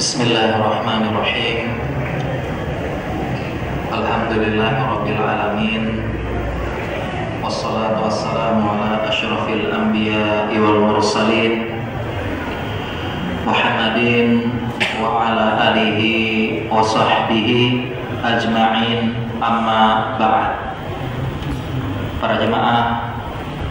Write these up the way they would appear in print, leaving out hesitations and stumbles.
Bismillahirrahmanirrahim. Alhamdulillahirabbil alamin. Wassalatu wassalamu ala asyrafil anbiya'i wal mursalin Muhammadin wa ala alihi wa sahbihi ajma'in, amma ba'd. Para jemaah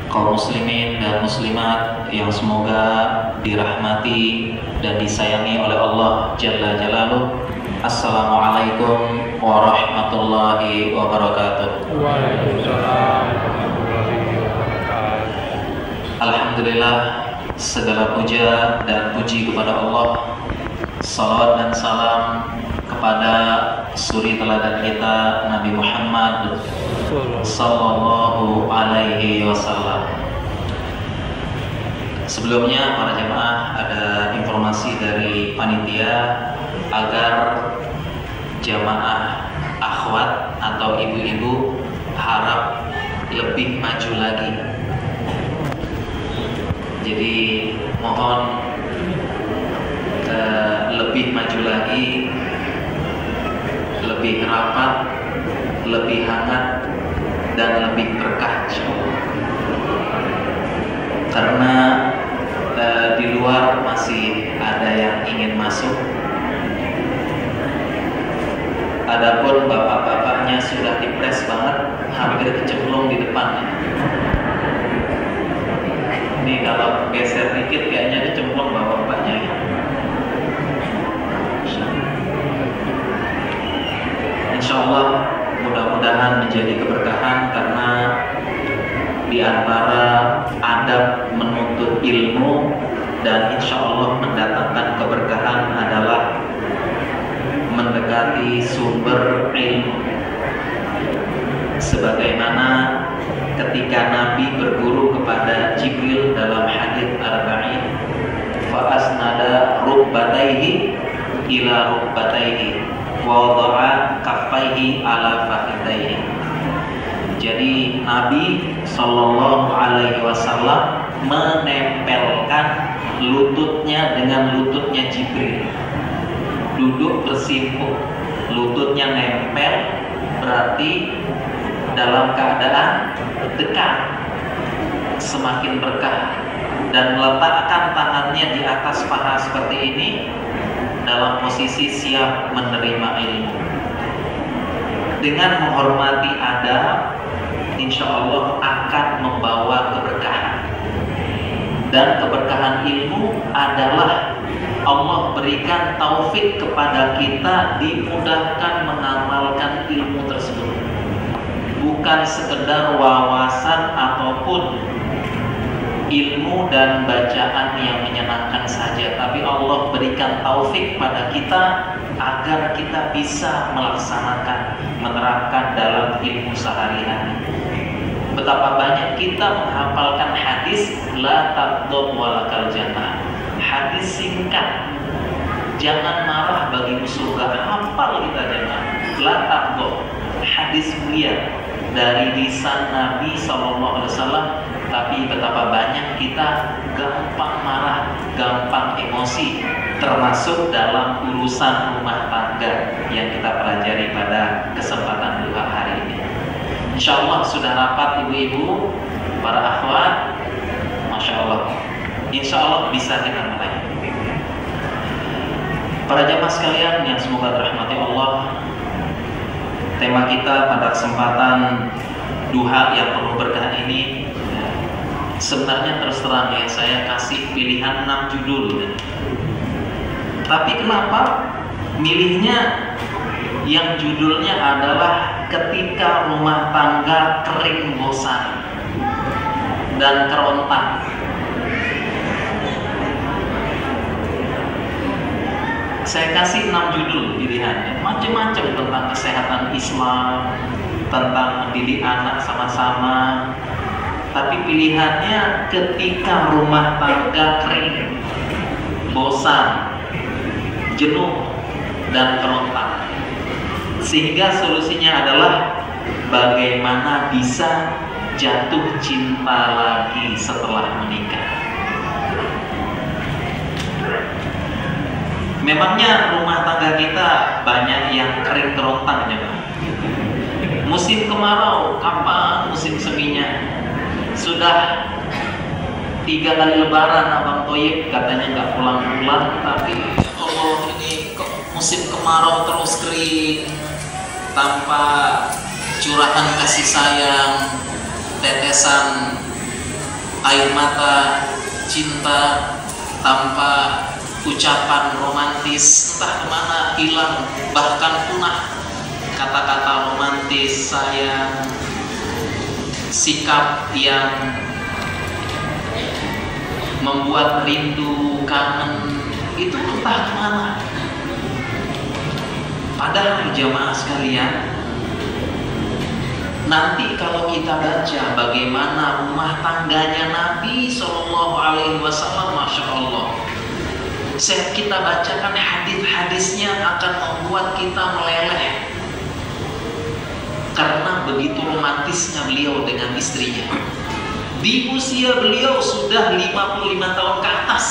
kaum muslimin dan muslimat yang semoga dirahmati dan disayangi oleh Allah Jalla Jalaluh. Assalamualaikum warahmatullahi wabarakatuh. Waalaikumsalam warahmatullahi wabarakatuh. Alhamdulillah, segala puja dan puji kepada Allah. Salawat dan salam kepada suri teladan kita Nabi Muhammad sallallahu alaihi wasallam. Sebelumnya para jemaah, ada informasi dari panitia agar jamaah akhwat atau ibu-ibu harap lebih maju lagi. Jadi mohon lebih maju lagi, lebih rapat, lebih hangat, dan lebih berkah, insyaallah. Karena di luar masih ada yang ingin masuk. Adapun bapak-bapaknya sudah dipres banget, hampir kecemplung di depan. Ini kalau geser dikit kayaknya kecemplung bapak-bapaknya. Insyaallah mudah-mudahan menjadi keberkahan, karena di antara adab menuntut ilmu dan insya Allah mendatangkan keberkahan adalah mendekati sumber ilmu. Sebagaimana ketika Nabi berguru kepada Jibril dalam hadits arba'in, fa asnada rukbatayhi ila rukbatayhi wa wada'a kaffaihi ala fakhidaihi. Jadi Nabi Sallallahu Alaihi Wasallam menempelkan lututnya dengan lututnya Jibril, duduk bersimpuh, lututnya nempel, berarti dalam keadaan dekat, semakin berkah. Dan meletakkan tangannya di atas paha seperti ini dalam posisi siap menerima ilmu. Dengan menghormati adab, insya Allah akan membawa keberkahan. Dan keberkahan ilmu adalah Allah berikan taufik kepada kita dimudahkan mengamalkan ilmu tersebut. Bukan sekedar wawasan ataupun ilmu dan bacaan yang menyenangkan saja, tapi Allah berikan taufik pada kita agar kita bisa melaksanakan, menerapkan dalam ilmu sehari-hari. Betapa banyak kita menghafalkan hadis la taghdab walakal jannah, hadis singkat, jangan marah bagimu surga, hafal kita jangan. La taghdab, hadis mulia dari lisan Nabi SAW. Tapi betapa banyak kita gampang marah, gampang emosi, termasuk dalam urusan rumah tangga yang kita pelajari pada kesempatan duha hari ini. Insya Allah sudah rapat ibu-ibu, para akhwat, Masya Allah. Insya Allah bisa kita mulai. Para jamaah sekalian yang semoga dirahmati Allah, tema kita pada kesempatan duha yang penuh berkah ini, sebenarnya terus terang ya, saya kasih pilihan 6 judul. Tapi kenapa milihnya yang judulnya adalah ketika rumah tangga kering bosan dan kerontang. Saya kasih 6 judul pilihannya, macam-macam tentang kesehatan Islam, tentang mendidik anak sama-sama. Tapi pilihannya ketika rumah tangga kering, bosan, jenuh, dan kerontang. Sehingga solusinya adalah bagaimana bisa jatuh cinta lagi setelah menikah. Memangnya rumah tangga kita banyak yang kering kerontang ya Pak? Musim kemarau, kapan musim seminya? Sudah 3 kali lebaran Abang Toyib katanya nggak pulang-pulang, tapi Allah ini kok musim kemarau terus kering tanpa curahan kasih sayang, tetesan air mata cinta, tanpa ucapan romantis, entah kemana hilang, bahkan punah kata-kata romantis, sayang, sikap yang membuat rindu, kangen, itu entah kemana. Padahal jamaah sekalian, nanti kalau kita baca bagaimana rumah tangganya Nabi SAW, Masya Allah, kita bacakan hadis-hadisnya akan membuat kita meleleh karena begitu romantisnya beliau dengan istrinya. Di usia beliau sudah 55 tahun ke atas,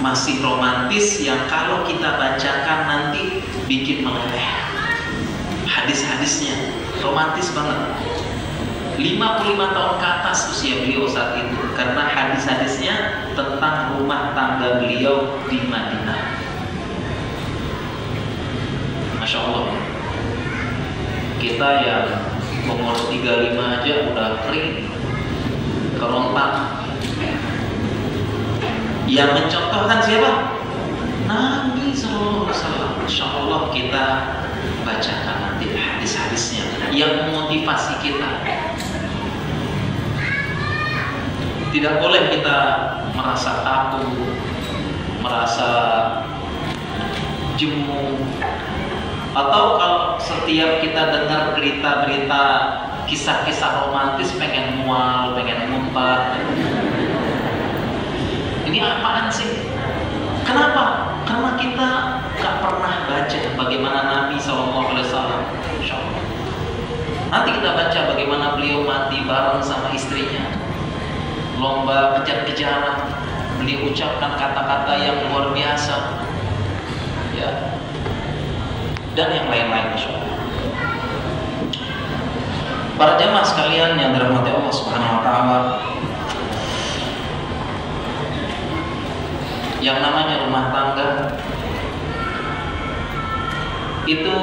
masih romantis yang kalau kita bacakan nanti bikin meleleh. Hadis-hadisnya romantis banget. 55 tahun ke atas usia beliau saat itu, karena hadis-hadisnya tentang rumah tangga beliau di Madinah. Masya Allah, kita yang umur 35 aja udah kering kerontang. Yang mencontohkan siapa? Nabi SAW. Masya Allah, kita bacakan nanti hadis-hadisnya yang memotivasi kita. Tidak boleh kita merasa takut, merasa jemu, atau kalau setiap kita dengar berita-berita kisah-kisah romantis pengen mual, pengen muntah. Ini apaan sih? Kenapa? Karena kita gak pernah baca bagaimana Nabi SAW. Nanti kita baca bagaimana beliau mati bareng sama istrinya, lomba kejar-kejaran, beliau ucapkan kata-kata yang luar biasa, ya, dan yang lain-lain. Para jamaah sekalian yang dirahmati Allah Subhanahu wa taala, yang namanya rumah tangga itu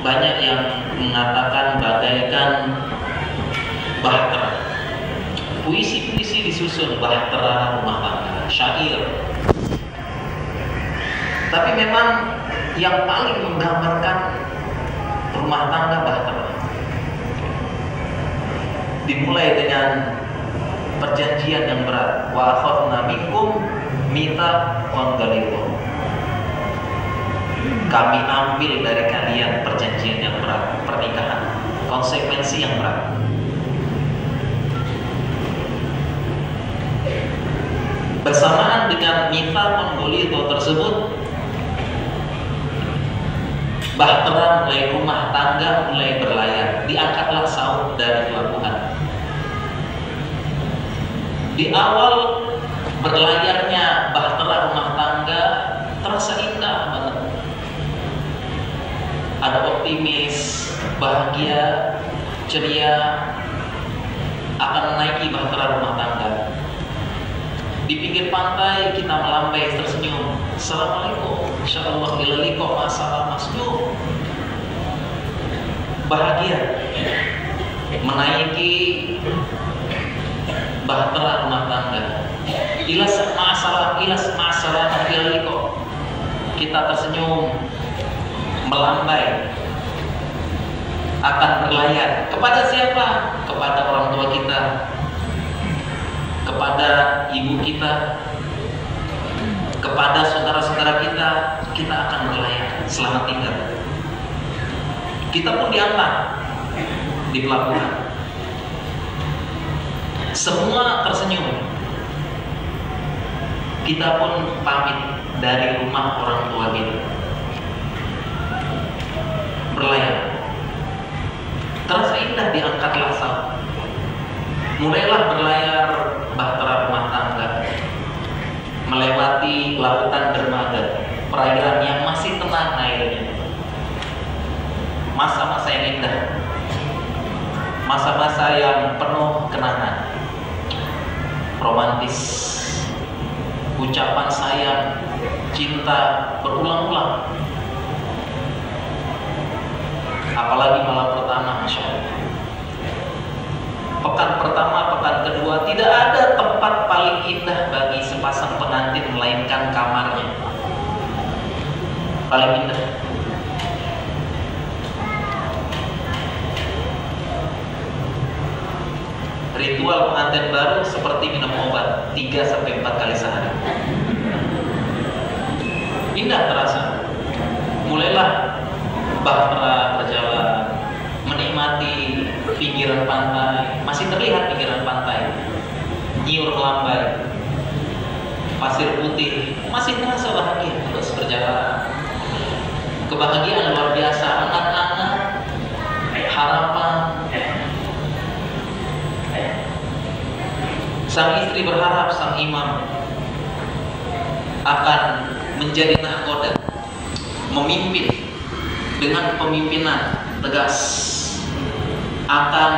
banyak yang mengatakan bagaikan bahtera. Puisi-puisi disusun bahtera rumah tangga, syair. Tapi memang yang paling menggambarkan rumah tangga bahtera dimulai dengan perjanjian yang berat. Wa akhadna minkum mitsaqan ghalidha. Kami ambil dari kalian perjanjian yang berat, pernikahan, konsekuensi yang berat. Bersamaan dengan mitsaqan ghalidha tersebut, bahtera mulai rumah tangga mulai berlayar. Diangkatlah saut dari pelabuhan. Di awal berlayarnya bahtera rumah tangga terasa indah banget. Ada optimis, bahagia, ceria akan menaiki bahtera rumah tangga. Di pinggir pantai kita melambai tersenyum. Assalamualaikum, insyaallah ila liqa masalah masjud. Bahagia menaiki bahtera rumah tangga. Ilas ma'asalah ila liqa. Kita tersenyum, melambai, akan berlayar. Kepada siapa? Kepada orang tua kita, kepada ibu kita, kepada saudara-saudara kita. Kita akan berlayar, selamat tinggal. Kita pun diantar di pelabuhan. Semua tersenyum. Kita pun pamit dari rumah orang tua kita, berlayar. Terasa indah, diangkatlah saut. Mulailah berlayar bahtera rumah tangga. lautan dermaga, perairan yang masih tenang airnya. Masa-masa yang indah, masa-masa yang penuh kenangan, romantis, ucapan sayang, cinta berulang-ulang. Apalagi malam pertama, Masya Allah. Pekan pertama, pekan kedua, tidak ada tempat paling indah bagi sepasang pengantin melainkan kamarnya. Paling indah. Ritual pengantin baru seperti minum obat 3-4 kali sehari. Indah terasa. Mulailah bahtera berjalan, menikmati pinggiran pantai. Masih terlihat pinggiran pantai, nyiur lambai, pasir putih. Masih terasa bahagia terus berjalan. Kebahagiaan luar biasa, angan-angan, harapan. Sang istri berharap sang imam akan menjadi nahkoda, memimpin dengan pemimpinan tegas, akan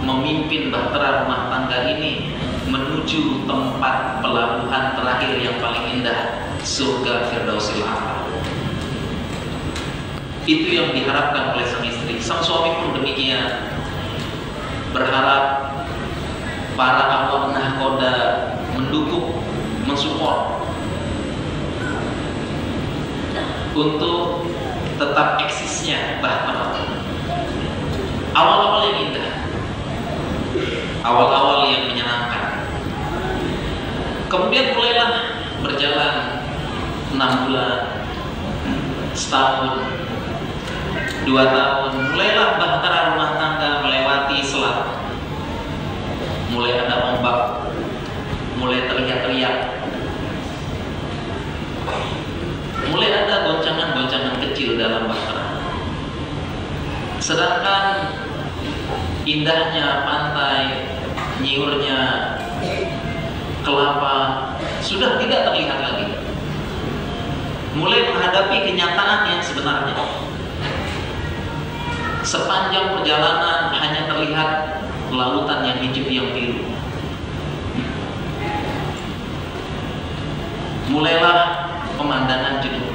memimpin bahtera rumah tangga ini menuju tempat pelabuhan terakhir yang paling indah, surga Firdausil A'la. Itu yang diharapkan oleh sang istri. Sang suami pun demikian, berharap para awak nahkoda mendukung, mensupport untuk tetap eksisnya bahtera. Awal-awal yang indah, awal-awal yang menyenangkan. Kemudian mulailah berjalan 6 bulan, setahun, 2 tahun. Mulailah bahtera rumah tangga melewati selat. Mulai ada ombak, mulai teriak-teriak, mulai ada goncangan-goncangan kecil dalam bahtera. Sedangkan indahnya pantai, nyiurnya kelapa sudah tidak terlihat lagi. Mulai menghadapi kenyataan yang sebenarnya. Sepanjang perjalanan hanya terlihat lautan yang hijau yang biru. Mulailah pemandangan jenuh.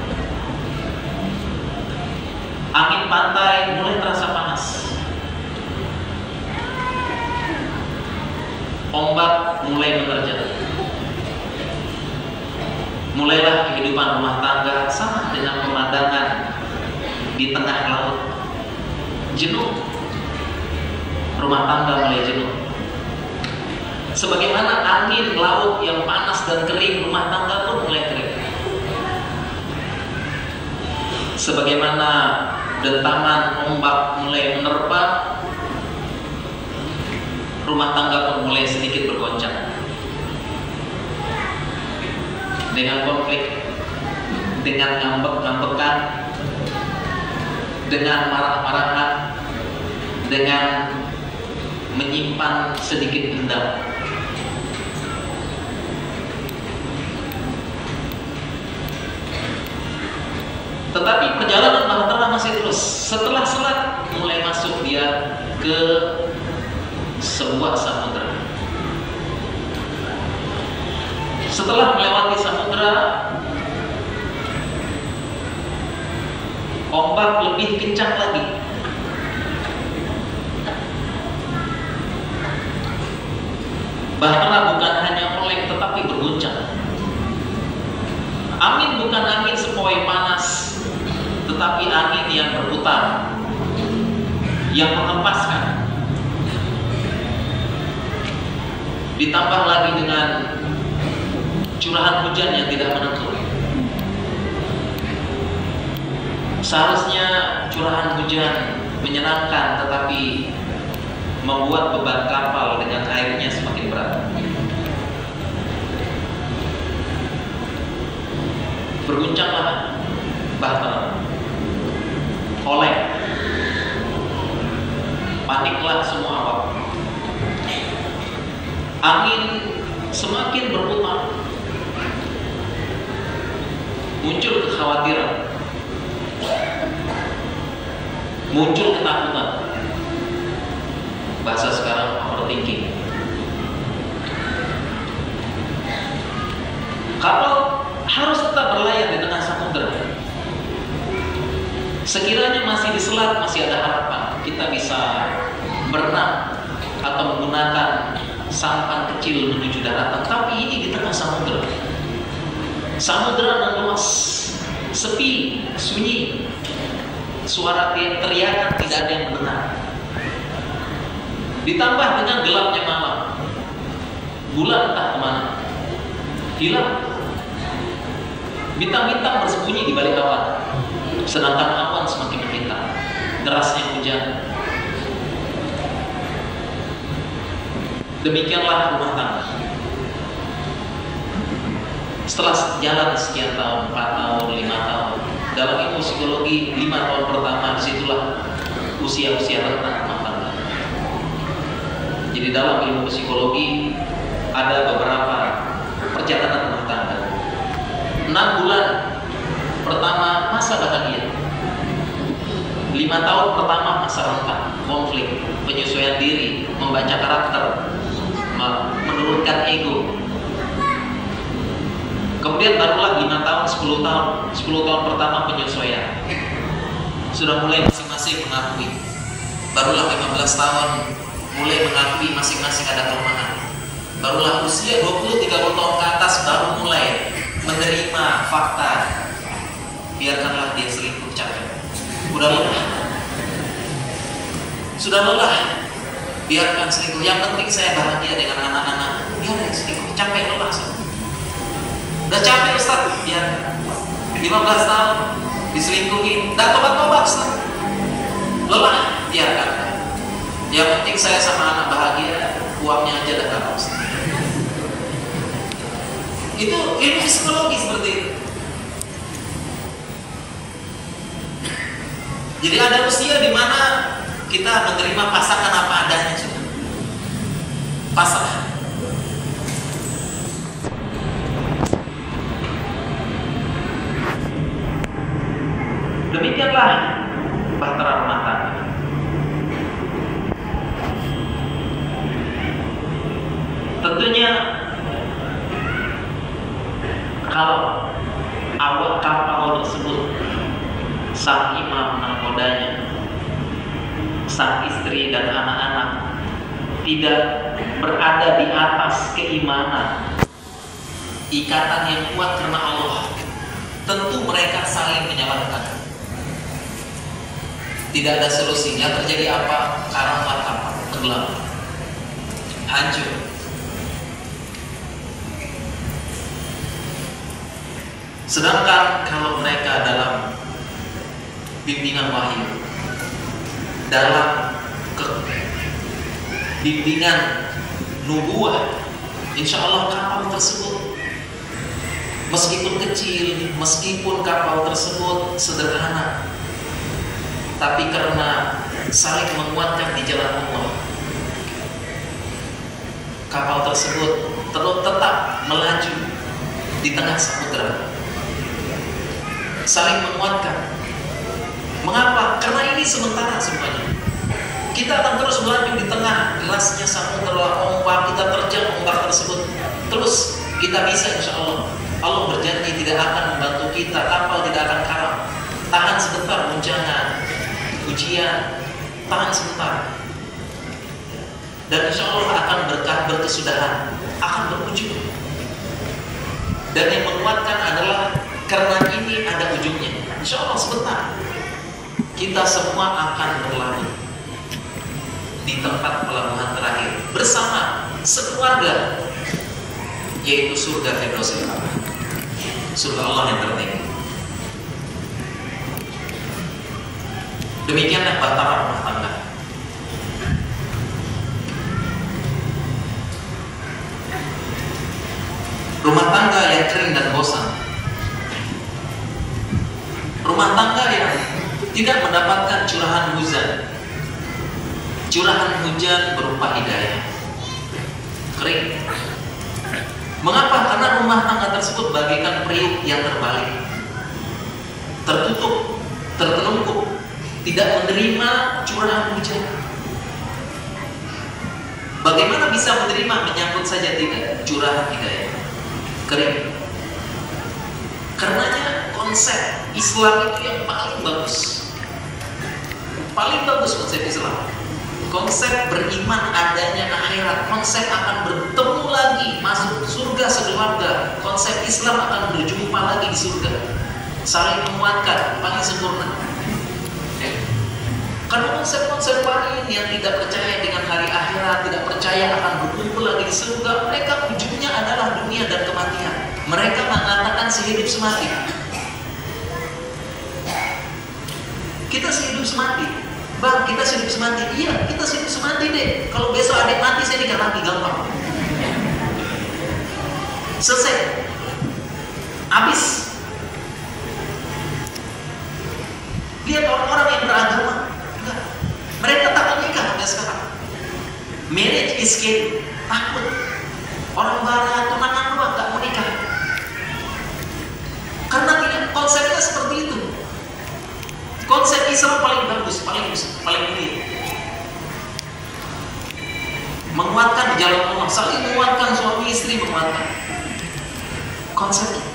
Angin pantai mulai terasa panas. Ombak mulai menerjang. Mulailah kehidupan rumah tangga sama dengan pemandangan di tengah laut. Jenuh. Rumah tangga mulai jenuh. Sebagaimana angin laut yang panas dan kering, rumah tangga pun mulai kering. Sebagaimana dentaman ombak mulai menerpa, rumah tangga pun mulai sedikit bergoncang. Dengan konflik, dengan ngambek-ngambekan, dengan marah-marahan, dengan menyimpan sedikit dendam. Tetapi perjalanan bahtera masih terus. Setelah selat mulai masuk dia ke sebuah samudera. Setelah melewati samudera, ombak lebih kencang lagi. Bahtera bukan hanya oleng tetapi berguncang. Angin bukan angin sepoi panas, tetapi angin yang berputar, yang menghempaskan. Ditambah lagi dengan curahan hujan yang tidak menentu. Seharusnya curahan hujan menyenangkan, tetapi membuat beban kapal dengan airnya semakin berat. Berguncanglah bahtera, oleng, paniklah semua awak. Angin semakin berputar. muncul kekhawatiran, muncul ketakutan, bahasa sekarang overthinking. Kapal harus tetap berlayar di tengah samudera. Sekiranya masih di selat, masih ada harapan kita bisa berenang atau menggunakan sampan kecil menuju daratan. Tapi ini di tengah samudera. Samudera yang luas, sepi, sunyi. Suara teriakan tidak ada yang mendengar. Ditambah dengan gelapnya malam, bulan entah kemana, hilang. Bintang-bintang bersembunyi di balik awan, sedangkan awan semakin menghitam, derasnya hujan. Demikianlah rumah tangga. Setelah jalan sekian tahun, 4 tahun, 5 tahun, dalam ilmu psikologi 5 tahun pertama disitulah usia-usia rentang rumah tangga. Jadi dalam ilmu psikologi ada beberapa perjalanan rumah tangga. 6 bulan pertama masa bahagia, 5 tahun pertama masa rentang, konflik, penyesuaian diri, membaca karakter, menurunkan ego. Kemudian barulah 5 tahun, 10 tahun pertama penyesuaian, sudah mulai masing-masing mengakui. Barulah 15 tahun mulai mengakui masing-masing ada kelemahan. Barulah usia 20-30 tahun ke atas baru mulai menerima fakta. Biarkanlah dia selingkuh, capek. Sudah lelah, biarkan selingkuh. Yang penting saya bahagia dengan anak-anak. Biar dia selingkuh, capek, lelah. Udah capek Ustaz, biar 15 tahun diselingkuhi, udah tobat-tobat Ustaz. Lelah, biarkan. Yang penting saya sama anak bahagia, uangnya aja dah dapat Ustaz. Itu ilmu psikologi seperti itu. Jadi ada usia di mana kita menerima pasangan apa adanya sudah. Pasrah. Demikianlah bahtera rumah tangga. Tentunya kalau awak kapal tersebut, sang imam nahkodanya, sang istri dan anak-anak tidak berada di atas keimanan, ikatan yang kuat karena Allah, tentu mereka saling menyalahkan. Tidak ada solusinya. Terjadi apa? Karamlah kapal tenggelam, hancur. Sedangkan kalau mereka dalam bimbingan wahyu, dalam bimbingan nubuah, insya Allah kapal tersebut meskipun kecil, meskipun kapal tersebut sederhana, tapi karena saling menguatkan di jalan Allah, kapal tersebut tetap melaju di tengah samudera, saling menguatkan. Mengapa? Karena ini sementara semuanya. Kita akan terus melaju di tengah derasnya samudera, ombak, kita terjang ombak tersebut. Terus kita bisa, insya Allah. Allah berjanji tidak akan membantu kita, kapal tidak akan karam. Tahan sebentar guncangan, ujian, tahan sebentar. Dan insya Allah akan berkesudahan, akan berujung. Dan yang menguatkan adalah karena ini ada ujungnya. Insya Allah sebentar kita semua akan berlabuh di tempat pelabuhan terakhir bersama sekeluarga, yaitu surga Firdausil A'la, surga Allah yang tertinggi. Demikianlah bahtera rumah tangga. Rumah tangga yang kering dan bosan, rumah tangga yang tidak mendapatkan curahan hujan berupa hidayah, kering. Mengapa? Karena rumah tangga tersebut bagaikan periuk yang terbalik. tertutup, tertelungkup, tidak menerima curahan hujan. Bagaimana bisa menerima? Menyangkut saja tidak, curahan hidayah, kering. Karenanya konsep Islam itu yang paling bagus. Paling bagus konsep Islam. Konsep beriman adanya akhirat, konsep akan bertemu lagi, masuk surga sekeluarga, konsep Islam akan berjumpa lagi di surga, saling menguatkan, paling sempurna. Karena konsep-konsep lain yang tidak percaya dengan hari akhirat, tidak percaya akan berkumpul lagi di surga, mereka ujungnya adalah dunia dan kematian. Mereka mengatakan sehidup semati. Kita sehidup semati. Bang, kita hidup semati. Iya, kita hidup semati deh. Kalau besok adik mati, saya nikah lagi, gampang. Selesai. Habis. Lihat orang-orang yang beragama. Mereka takut nikah sampai sekarang. Marriage is scary. Takut. Orang barat, tunangan doang, gak mau nikah. Karena tidak, konsepnya seperti itu. Konsep Islam paling bagus, paling ini. Menguatkan di jalan Allah, saling menguatkan, suami istri menguatkan. Konsepnya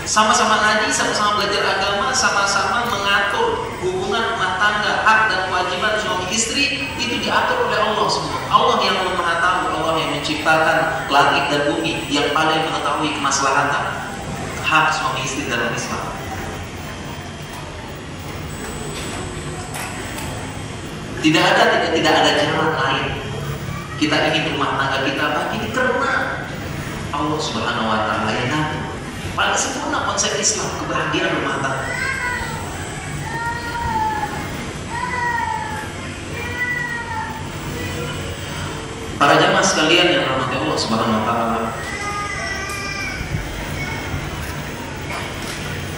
sama-sama ngaji, sama-sama belajar agama, sama-sama mengatur hubungan rumah tangga, hak dan kewajiban suami istri itu diatur oleh Allah semua. Allah yang Maha Tahu, Allah yang menciptakan langit dan bumi, yang paling mengetahui kemaslahatan hak suami istri dalam Islam. Tidak ada jalan lain. Kita ingin rumah tangga kita begini karena Allah Subhanahu wa Ta'ala yang ngatur. Paling sempurna konsep Islam, kebahagiaan rumah tangga. Para jamaah sekalian yang rahmati Allah Subhanahu wa Ta'ala,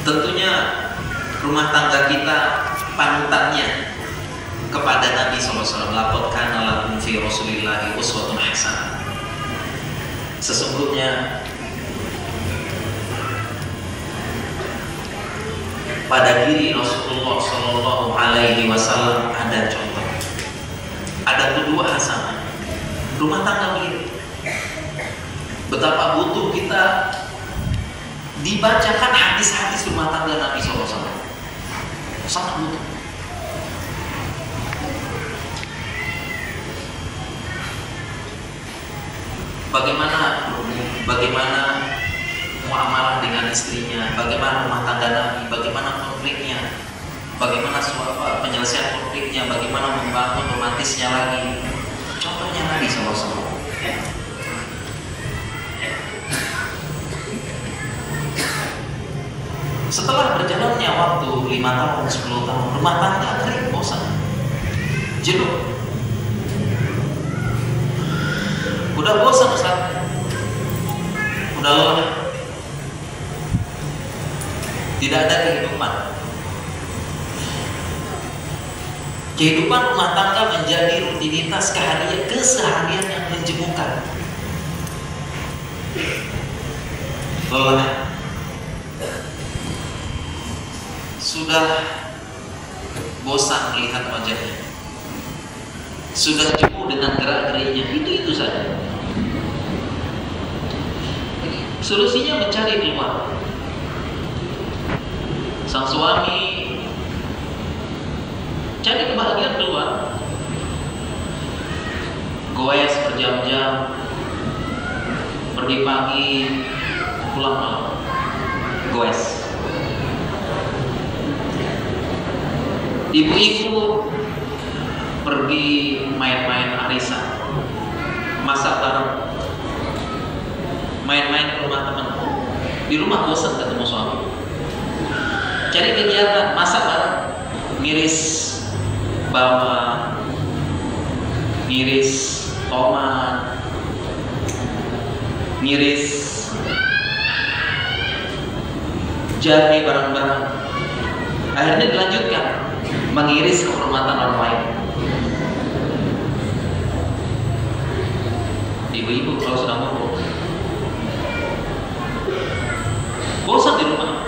tentunya rumah tangga kita panutannya kepada Nabi SAW. Laqad kana lakum fi Rasulillahi uswatun hasanah. Sesungguhnya pada diri Rasulullah SAW ada contoh, ada kedua hasanah. Rumah tangga mirip. Betapa butuh kita dibacakan hadis-hadis rumah tangga Nabi SAW. Sangat butuh. Bagaimana muamalah dengan istrinya, bagaimana rumah tangga Nabi, bagaimana konfliknya, bagaimana penyelesaian konfliknya, bagaimana membangun romantisnya lagi. Contohnya Nabi SAW. Setelah berjalannya waktu 5 tahun, 10 tahun, rumah tangga kering, bosan, jenuh. Udah bosan Ustaz, udah lelah, tidak ada kehidupan. Kehidupan rumah tangga menjadi rutinitas keseharian yang menjemukan. Lelah, sudah bosan melihat wajahnya, sudah jenuh dengan gerak-geriknya, itu saja. Solusinya mencari keluar. Sang suami cari kebahagiaan keluar, goes berjam-jam, pergi pagi, pulang malam, goes. Ibu-ibu pergi main-main arisan, masak bareng, main-main ke rumah teman. Di rumah bosan ketemu suami, cari kegiatan, masak bareng, ngiris bawang, ngiris tomat, ngiris jahe bareng-bareng. Akhirnya dilanjutkan mengiris kehormatan orang lain. Ibu-ibu kalau sudah ngumpul, bosan di rumah,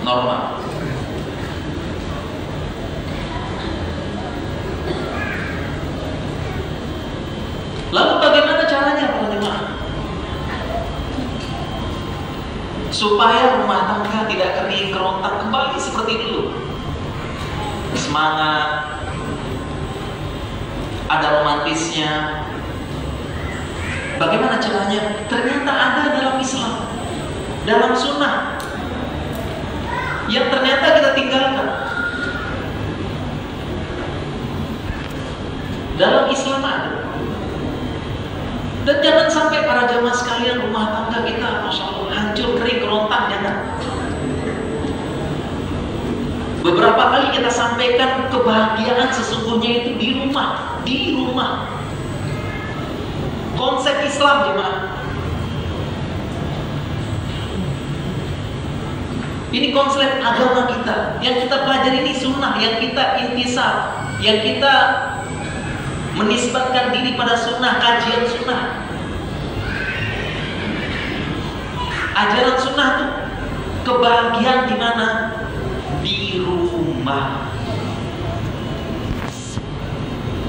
normal. Lalu bagaimana caranya para jemaah? Supaya rumah tangga tidak kering kerontang kembali seperti dulu. Semangat, ada romantisnya. Bagaimana caranya? Ternyata ada dalam Islam, dalam sunnah, yang ternyata kita tinggalkan. Dalam Islam ada. Dan jangan sampai para jamaah sekalian rumah tangga kita, Masya Allah, hancur, kering, kerontang, jangan. Beberapa kali kita sampaikan kebahagiaan sesungguhnya itu di rumah, di rumah. Konsep Islam jemaah. Ini konsep agama kita. Yang kita pelajari ini sunnah, yang kita intisab, yang kita menisbatkan diri pada sunnah, kajian sunnah. Ajaran sunnah itu kebahagiaan di mana? Di rumah.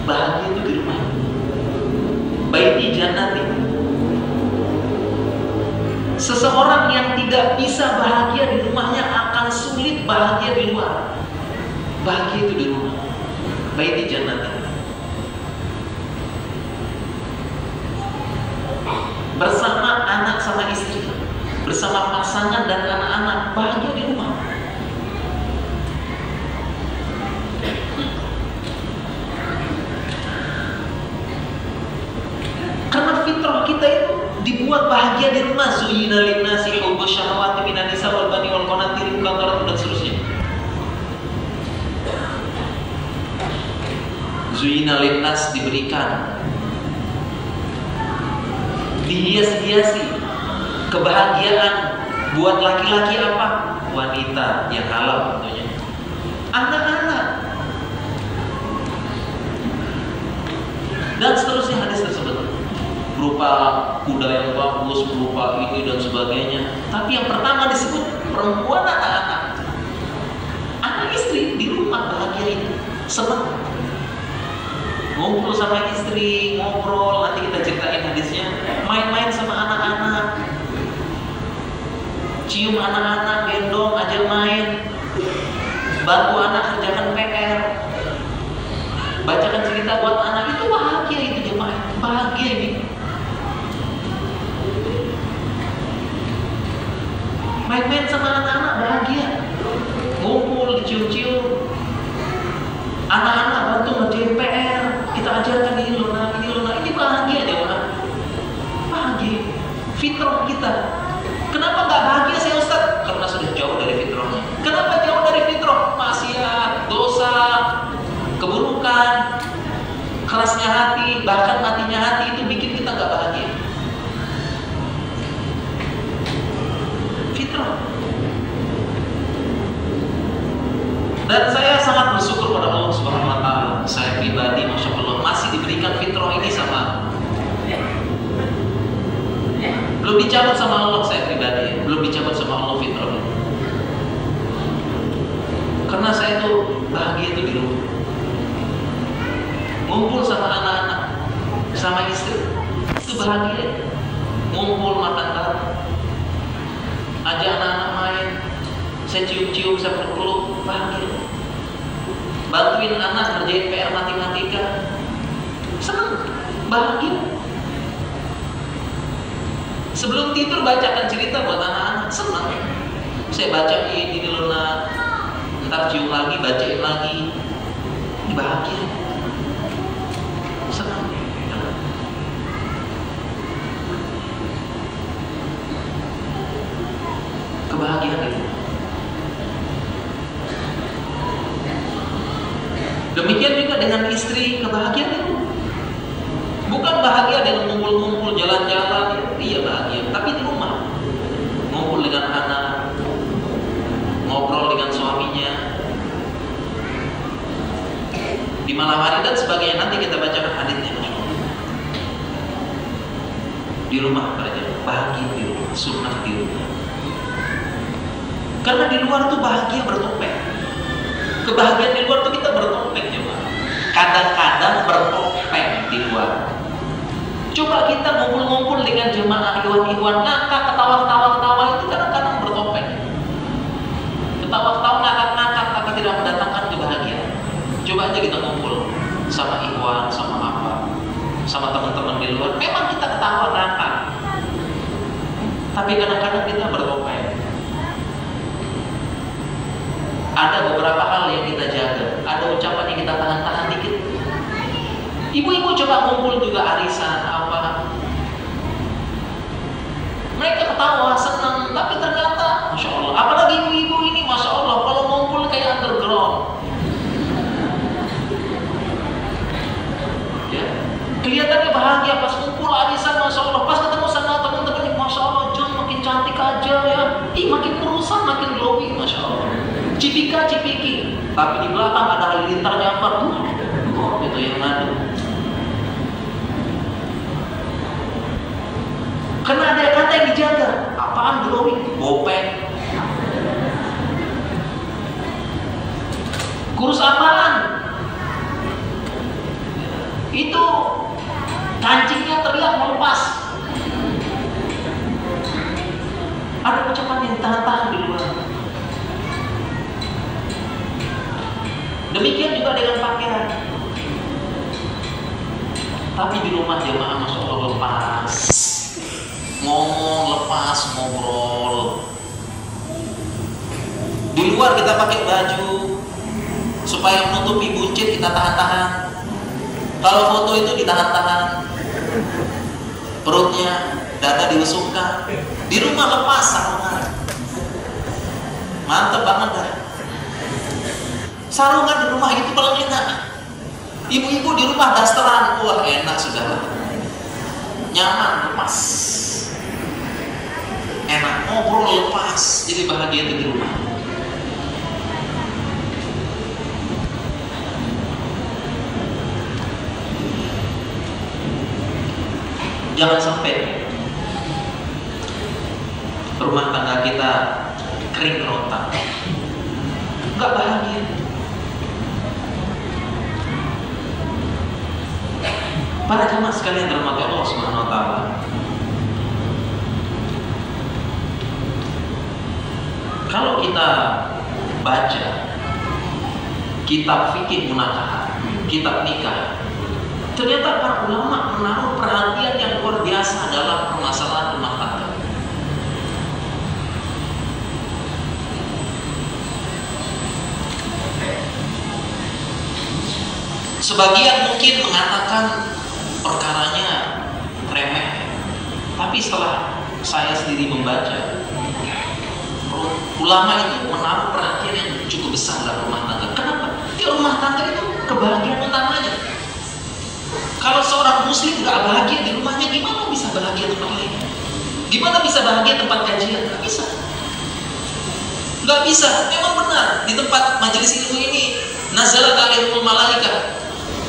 Bahagia itu di rumah. Baiti jannati. Seseorang yang tidak bisa bahagia di rumahnya akan sulit bahagia di luar. Bahagia itu di rumah. Baiti jannati. Bersama anak sama istri, bersama pasangan dan anak-anak, bahagia di rumah. Karena fitrah kita itu dibuat bahagia di rumah. Zuyyina lin-nasi hubbus syahawati minan nisa wal bani wal qanatir muqantarati dan seterusnya. Zuyyina lin-nas diberikan, dihias-hiasi kebahagiaan buat laki-laki apa? Wanita yang halal tentunya. Anak-anak. Dan seterusnya hadis tersebut. Berupa kuda yang bagus, berupa ini dan sebagainya. Tapi yang pertama disebut perempuan, anak-anak. Anak istri di rumah bahagia ini. Senang. Ngumpul sama istri, ngobrol, nanti kita ceritain hadisnya. Main-main sama anak-anak, cium anak-anak, gendong, ajak main, bantu anak kerjakan PR, bacakan cerita buat anak. Itu bahagia, itu jemaah, bahagia ini. Main-main sama anak-anak bahagia, ngumpul, dicium-cium, anak-anak bantu ngerjain PR, kita ajarkan ini loh, ini bahagia deh orang. Bahagia, fitrah kita. Kenapa nggak bahagia saya Ustaz? Karena sudah jauh dari fitrahnya. Kenapa jauh dari fitrah? Maksiat, dosa, keburukan, kerasnya hati, bahkan matinya hati itu bikin kita nggak bahagia. Fitrah. Dan saya sangat bersyukur pada Allah Subhanahu Wa Taala. Saya pribadi, masya Allah, masih diberikan fitrah ini sama. Belum dicabut sama Allah, saya pribadi, belum dicabut sama Allah fitrah. Karena saya tuh bahagia itu di rumah, ngumpul sama anak-anak, sama istri, itu bahagia. Ngumpul makan bareng, ajak anak-anak main, saya cium-cium, saya peluk-peluk, bahagia. Bantuin anak ngerjain PR matematika, senang, bahagia. Sebelum tidur bacakan cerita buat anak-anak, senang. Saya bacain ini loh nak, ntar cium lagi, bacain lagi, bahagia, senang. Kebahagiaan itu. Demikian juga dengan istri, kebahagiaan itu. Bukan bahagia dengan ngumpul-ngumpul, jalan-jalan, iya bahagia. Tapi di rumah, ngumpul dengan anak, ngobrol dengan suaminya, di malam hari dan sebagainya. Nanti kita bacakan hadisnya. Di rumah saja, bahagia di rumah, sunnah di rumah. Karena di luar tuh bahagia bertopeng. Kebahagiaan di luar tuh kita bertopeng jemaah. Kadang-kadang bertopeng di luar. Coba kita ngumpul-ngumpul dengan jemaah ikhwan-ikhwan ngakak, ketawa-ketawa itu kadang-kadang bertopeng. Ketawa-ketawa ngakak-ngakak tapi tidak mendatangkan kebahagiaan. Coba aja kita ngumpul sama ikhwan, sama apa, sama teman-teman di luar. Memang kita ketawa ngakak, tapi kadang-kadang kita bertopeng. Ada beberapa hal yang kita jaga, ada ucapan yang kita tahan-tahan dikit. Ibu-ibu coba kumpul juga arisan apa, mereka ketawa, senang, tapi ternyata Masya Allah, apalagi ibu-ibu ini Masya Allah, kalau ngumpul kayak underground ya, kelihatannya bahagia pas kumpul arisan Masya Allah, pas ketemu sama teman-teman Masya Allah, John makin cantik aja ya, makin kurusan, makin glowing Masya Allah, cipika-cipiki, tapi di belakang ada halilintar nyamper itu yang ngadu. Karena ada kata yang dijaga. Apaan glowing? Bopeng. Kurus apaan? Itu kancingnya teriak melepas. Ada ucapan yang ditahan-tahan di luar. Demikian juga dengan pakaian. Tapi di rumah jemaah Masya Allah lepas. Ngomong lepas, ngobrol. Di luar kita pakai baju supaya menutupi buncit, kita tahan-tahan. Kalau foto itu ditahan-tahan, perutnya, dada diusungkan. Di rumah lepas sarungan, mantep banget dah. Sarungan di rumah itu paling enak. Ibu-ibu di rumah dasteran, wah enak sudah, nyaman, lepas. Enak, ngobrol lepas, jadi bahagia itu di rumah. Jangan sampai rumah tangga kita kering kerontang, nggak bahagia. Para jemaah sekalian dirahmati Allah Subhanahu wa Ta'ala, kalau kita baca kitab fikih munakahat, kitab nikah, ternyata para ulama menaruh perhatian yang luar biasa dalam permasalahan rumah tangga. Sebagian mungkin mengatakan perkaranya remeh, tapi setelah saya sendiri membaca, ulama itu menaruh perhatian yang cukup besar dalam rumah tangga. Kenapa? Di rumah tangga itu kebahagiaan utamanya. Kalau seorang muslim gak bahagia di rumahnya, gimana bisa bahagia tempat lain? Gimana bisa bahagia tempat kajian? Gak bisa. Gak bisa. Memang benar di tempat majelis ilmu ini nazalat alaihimul malaikah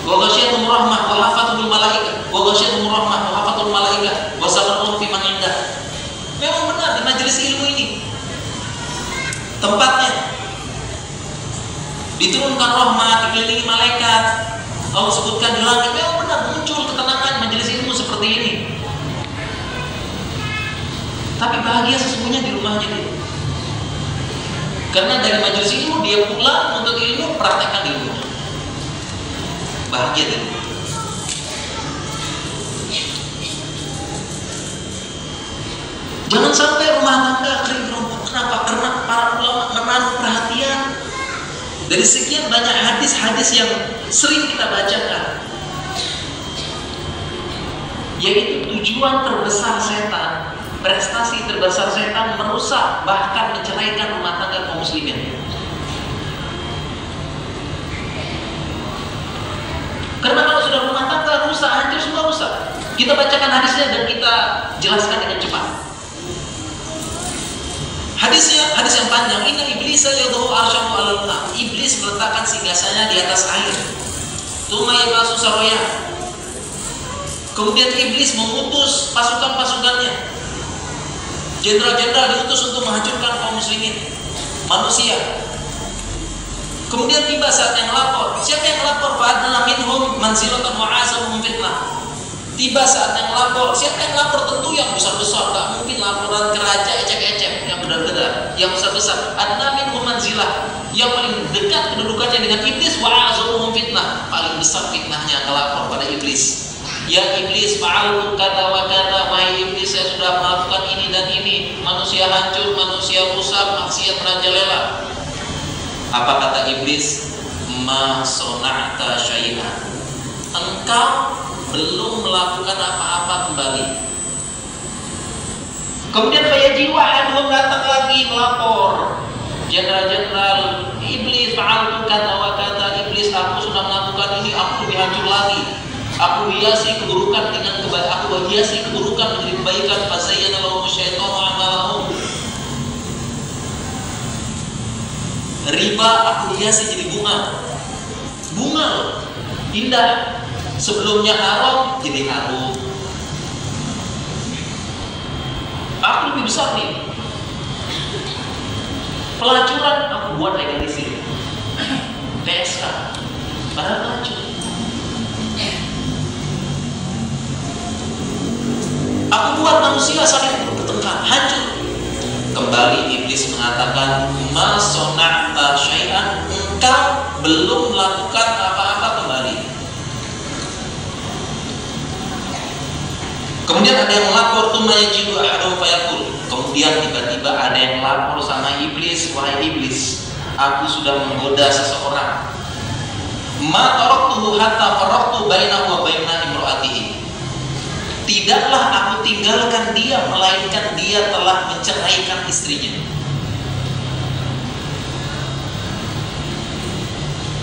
wa ghasyiathum rahmah wa hafathumul malaikah wa ghasyiathum rahmah wa hafathul malaikah wa sabarhum fi man indah. Memang benar di majelis ilmu ini tempatnya diturunkan rahmat, dikelilingi malaikat, Allah sebutkan di langit. Memang benar muncul ketenangan majelis ilmu seperti ini. Tapi bahagia sesungguhnya di rumahnya dia. Karena dari majelis ilmu dia pulang untuk ilmu, praktekkan di rumah. Bahagia di rumah. Jangan sampai rumah tangga kering kerontang. Kenapa? Karena para ulama menaruh perhatian dari sekian banyak hadis-hadis yang sering kita bacakan, yaitu tujuan terbesar setan, prestasi terbesar setan merusak bahkan menceraikan rumah tangga kaum muslimin. Karena kalau sudah rumah tangga rusak, hancur, semua rusak. Kita bacakan hadisnya dan kita jelaskan dengan cepat. Hadisnya, hadis yang panjang. Inna iblisa yadhu arsyahu alal ma. Iblis meletakkan singgasananya di atas air. Tuma yabasu saroya. Kemudian iblis mengutus pasukan-pasukannya. Jenderal-jenderal diutus untuk menghancurkan kaum muslimin. manusia. Kemudian tiba saat yang lapor. Siapa yang lapor? Fa'adna minhum manzilatan wa azamuhum fitnah. Tiba saat yang lapor. Siapa yang lapor? Tentu yang besar-besar. Gak mungkin laporan ke raja ecek-ecek yang benar-benar. Yang besar-besar. Adna minhum manzilah. Yang paling dekat kedudukannya dengan iblis, wa azamuhum fitnah. Paling besar fitnahnya kelapor pada iblis. Ya iblis, fa'altu kata wa kata. Wahai iblis, saya sudah melakukan ini dan ini. Manusia hancur, manusia rusak, maksiat merajalela. Apa kata iblis? Ma sona'ta syai'an. Engkau belum melakukan apa-apa kembali. Kemudian fayaji wahaduhum datang lagi melapor. Jenderal-jenderal, iblis fa'altu kata wa kata, iblis aku sudah melakukan ini, aku lebih hancur lagi. Aku hiasi keburukan dengan kebaikan, aku hiasi keburukan menjadi kebaikan. Fazayyana lahum syaitanu a'malahum. Riba aku hiasi jadi bunga. Bunga indah. Sebelumnya haram jadi harum. Aku lebih besar nih. Pelacuran aku buat legalisir. PSK. Padahal pelacur. Aku buat manusia saling bertengkar, hancur. Kembali iblis mengatakan, ma sona'ta syai'an, engkau belum melakukan apa-apa kembali. Kemudian ada yang melapor, tsumma yajidu ahaduhum fayaqul. Kemudian tiba-tiba ada yang lapor sama iblis, wahai iblis, aku sudah menggoda seseorang. Ma taraktuhu hatta faraqtu bainahu wa baina imraatihi. Tidaklah aku tinggalkan dia, melainkan dia telah menceraikan istrinya.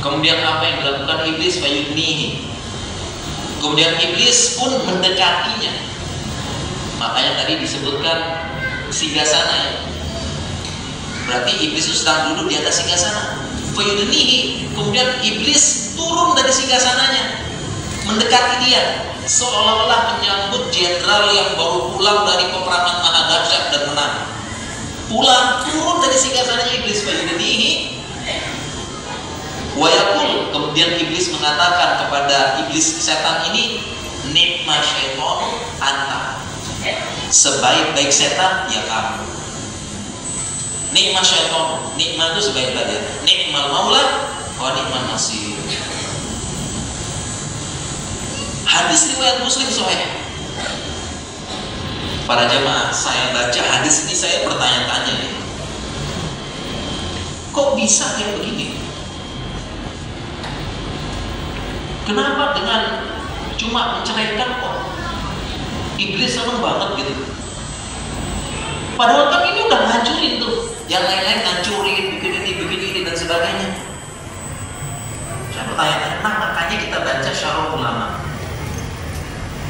Kemudian apa yang dilakukan iblis? Fayudnihi. Kemudian iblis pun mendekatinya. Makanya tadi disebutkan singgasana ya. Berarti iblis itu sedang duduk di atas singgasana. Fayudnihi. Kemudian iblis turun dari singgasananya, mendekati dia, seolah-olah menyambut jenderal yang baru pulang dari peperangan maha dahsyat dan menang. Pulang, turun dari singgasananya iblis. Fayudnihi wa yaqul. Kemudian iblis mengatakan kepada iblis setan ini, nikma syaitanu anta. Sebaik-baik setan ya kamu. Nikma syaitanu, nikma itu sebaik-baik ya. Nikmal maula wa nikman nasir. Hadis riwayat Muslim sahih. Para jamaah, saya baca hadis ini saya bertanya-tanya nih. Kok bisa kayak begini? Kenapa dengan cuma menceraikan kok iblis seneng banget gitu? Padahal kan ini udah ngancurin tuh, yang lain-lain ngancurin, bikin ini dan sebagainya. Saya bertanya, nah makanya kita baca syarah ulama,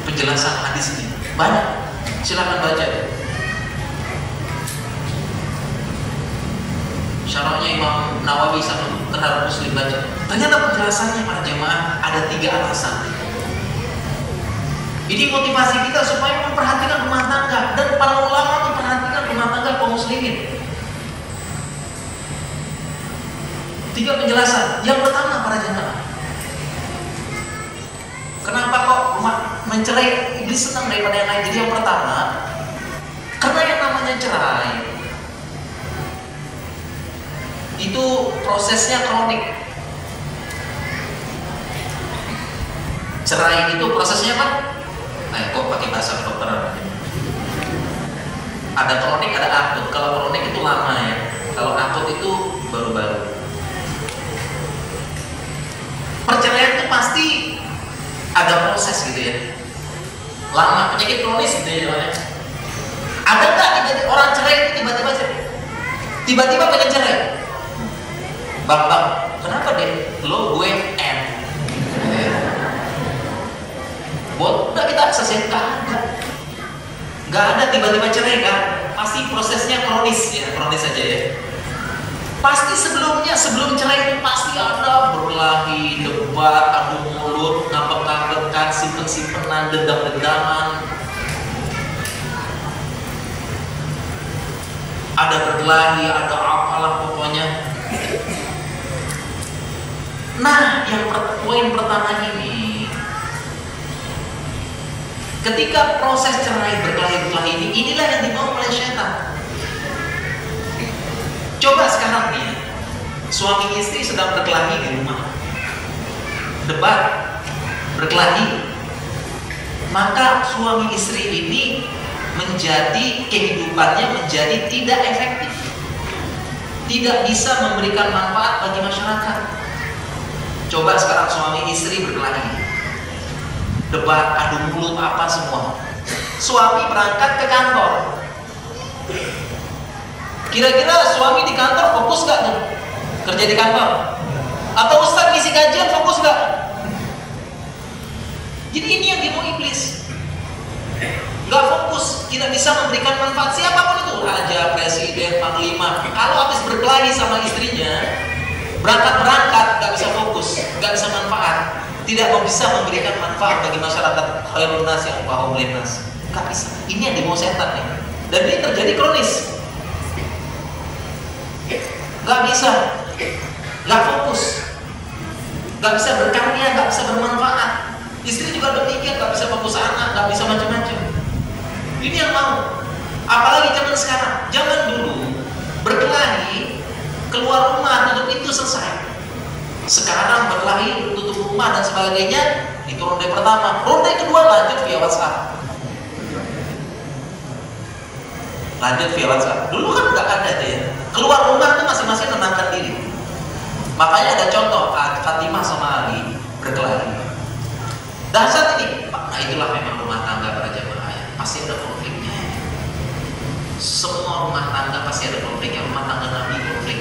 penjelasan hadis ini banyak, silakan baca ya. Syarahnya Imam Nawawi sama Terhadap Muslim baca. Ternyata penjelasannya para jemaah ada 3 atasan. Ini motivasi kita supaya memperhatikan rumah tangga, dan para ulama memperhatikan rumah tangga kaum muslimin. 3 penjelasan. Yang pertama para jemaah, kenapa kok mencerai iblis senang daripada yang lain? Jadi yang pertama, karena yang namanya cerai itu prosesnya kronik. Cerai itu prosesnya apa? Nah, kok pakai bahasa kedokteran? Ada kronik, ada akut. Kalau kronik itu lama ya. Kalau akut itu baru-baru. Perceraian itu pasti ada proses gitu ya. Lama, penyakit kronis gitu ya. Ada nggak orang cerai itu tiba-tiba cerai? Tiba-tiba pengen cerai. Bang, kenapa deh? Lo gue N. Buat udah kita akses ya, nggak ada tiba-tiba cerai kan? Pasti prosesnya kronis ya, kronis aja ya. Pasti sebelum cerai itu pasti ada berkelahi, debat, adu mulut, ngambek-ngambekan, simpen-simpenan, dendam-dendaman. ada berkelahi, ada apalah pokoknya. Nah, poin pertama ini, ketika proses cerai berkelahi-kelahi ini, inilah yang dibawa oleh syaitan. Coba sekarang nih, suami istri sedang berkelahi di rumah, debat, berkelahi, maka suami istri ini menjadi kehidupannya menjadi tidak efektif, tidak bisa memberikan manfaat bagi masyarakat. Coba sekarang suami istri berkelahi, debat, adu mulut, apa semua. Suami berangkat ke kantor. Kira-kira suami di kantor fokus gak tuh kerja di kantor? Atau ustadz ngisi kajian fokus gak? Jadi ini yang dimau iblis. Gak fokus, tidak bisa memberikan manfaat siapapun itu, raja, presiden, panglima. Kalau habis berkelahi sama istrinya, berangkat gak bisa fokus, gak bisa manfaat, tidak bisa memberikan manfaat bagi masyarakat. Khairun nas yang fahum linnas, gak bisa. Ini yang dimau setan nih. Dan ini terjadi kronis. Gak bisa, gak fokus, gak bisa berkarya, gak bisa bermanfaat. Istri juga demikian, gak bisa fokus anak, gak bisa macam-macam. Ini yang mau. Apalagi zaman sekarang. Zaman dulu berkelahi, keluar rumah, tutup pintu, selesai. Sekarang berkelahi, tutup rumah dan sebagainya, itu ronde pertama. Ronde kedua lanjut via WhatsApp. Lanjut via WhatsApp. Dulu kan nggak ada tuh ya. Keluar rumah tuh masing-masing menenangkan diri. Makanya ada contoh Fatimah sama Ali berkelahi. Dahsyat ini, Pak. Nah itulah memang rumah tangga para jamaah ya. Pasti ada konfliknya. Semua rumah tangga pasti ada konfliknya. Rumah tangga Nabi konflik.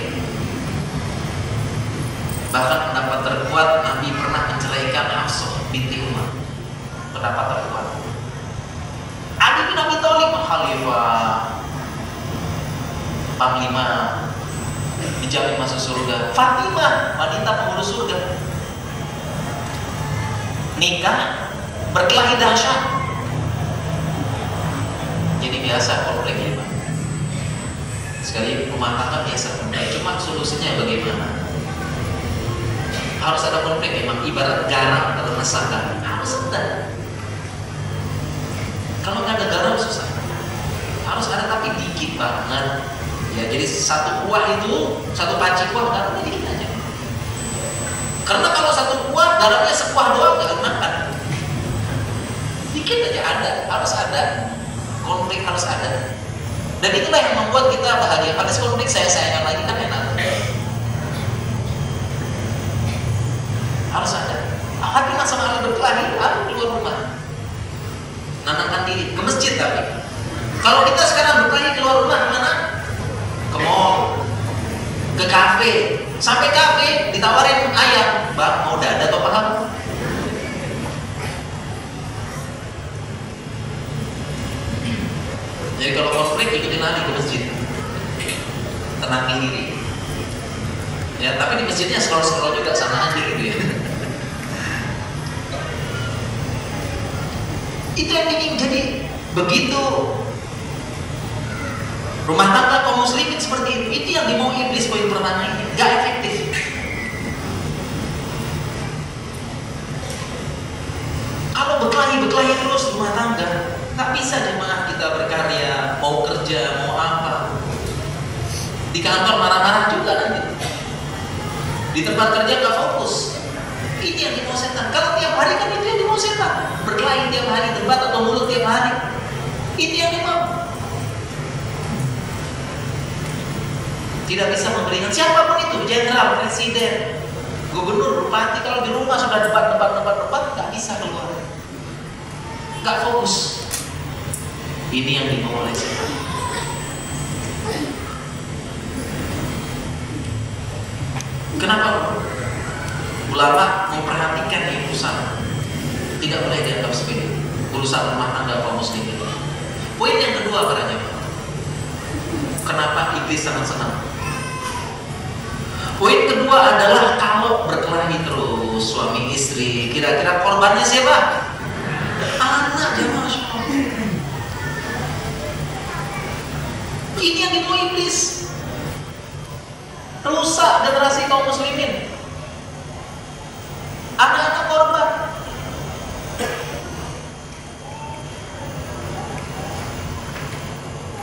Bahkan pendapat terkuat, Nabi pernah menceraikan Hafsah binti Umar. Pendapat terkuat. Ali bin Abi Thalib khalifah, panglima, dijamin masuk surga. Fatimah, wanita pengurus surga, nikah, berkelahi dahsyat. Jadi biasa konflik ya Pak. Sekali rumah tangga biasa konflik. Cuma solusinya bagaimana? Harus ada konflik memang. Ibarat garam dalam masakan, harus ada. Kalau nggak ada garam susah. Harus ada tapi dikit banget. Ya, jadi satu kuah itu, satu panci kuah garamnya dikit aja. Karena kalau satu kuah garamnya sekuah doang nggak makan. Dikit aja ada, harus ada. Konflik harus ada. Dan itulah yang membuat kita bahagia. Pada konflik saya-sayangan lagi kan enak. Harus ada. Fatimah sama Ali berkelahi, aku keluar rumah, menenangkan diri ke masjid. Tapi kalau kita sekarang berkelahi keluar rumah kemana? Ke mall, ke kafe. Sampai kafe ditawarin ayam, Bang mau dada atau paha? Jadi kalau konflik ikutin Ali ke masjid, tenangin diri. Ya, tapi di masjidnya scroll juga sama aja gitu ya. Itu yang ingin jadi begitu. Rumah tangga kaum muslimin seperti itu yang dimau iblis. Poin pertama ini gak efektif. Kalau berkelahi terus rumah tangga, gak bisa jemaah kita berkarya, mau kerja, mau apa. Di kantor marah-marah juga nanti. Di tempat kerja gak fokus. Ini yang dimau setan. Kalau tiap hari kan itu yang dimau setan. Berkelahi tiap hari, debat atau mulut tiap hari. Itu yang dimau. Tidak bisa memberikan siapapun itu, jenderal, presiden, gubernur, bupati. Kalau di rumah sudah debat, nggak bisa keluar, nggak fokus. Ini yang dimau oleh setan. Kenapa? Ulama memperhatikan nih urusan, tidak boleh dianggap sepele. Urusan rumah tangga kaum muslimin. Poin yang kedua para jemaah, kenapa iblis sangat senang? Poin kedua adalah kalau berkelahi terus suami istri, kira-kira korbannya siapa? Anak jemaah. Ini yang dimau iblis. Rusak generasi kaum muslimin. Anak-anak korban.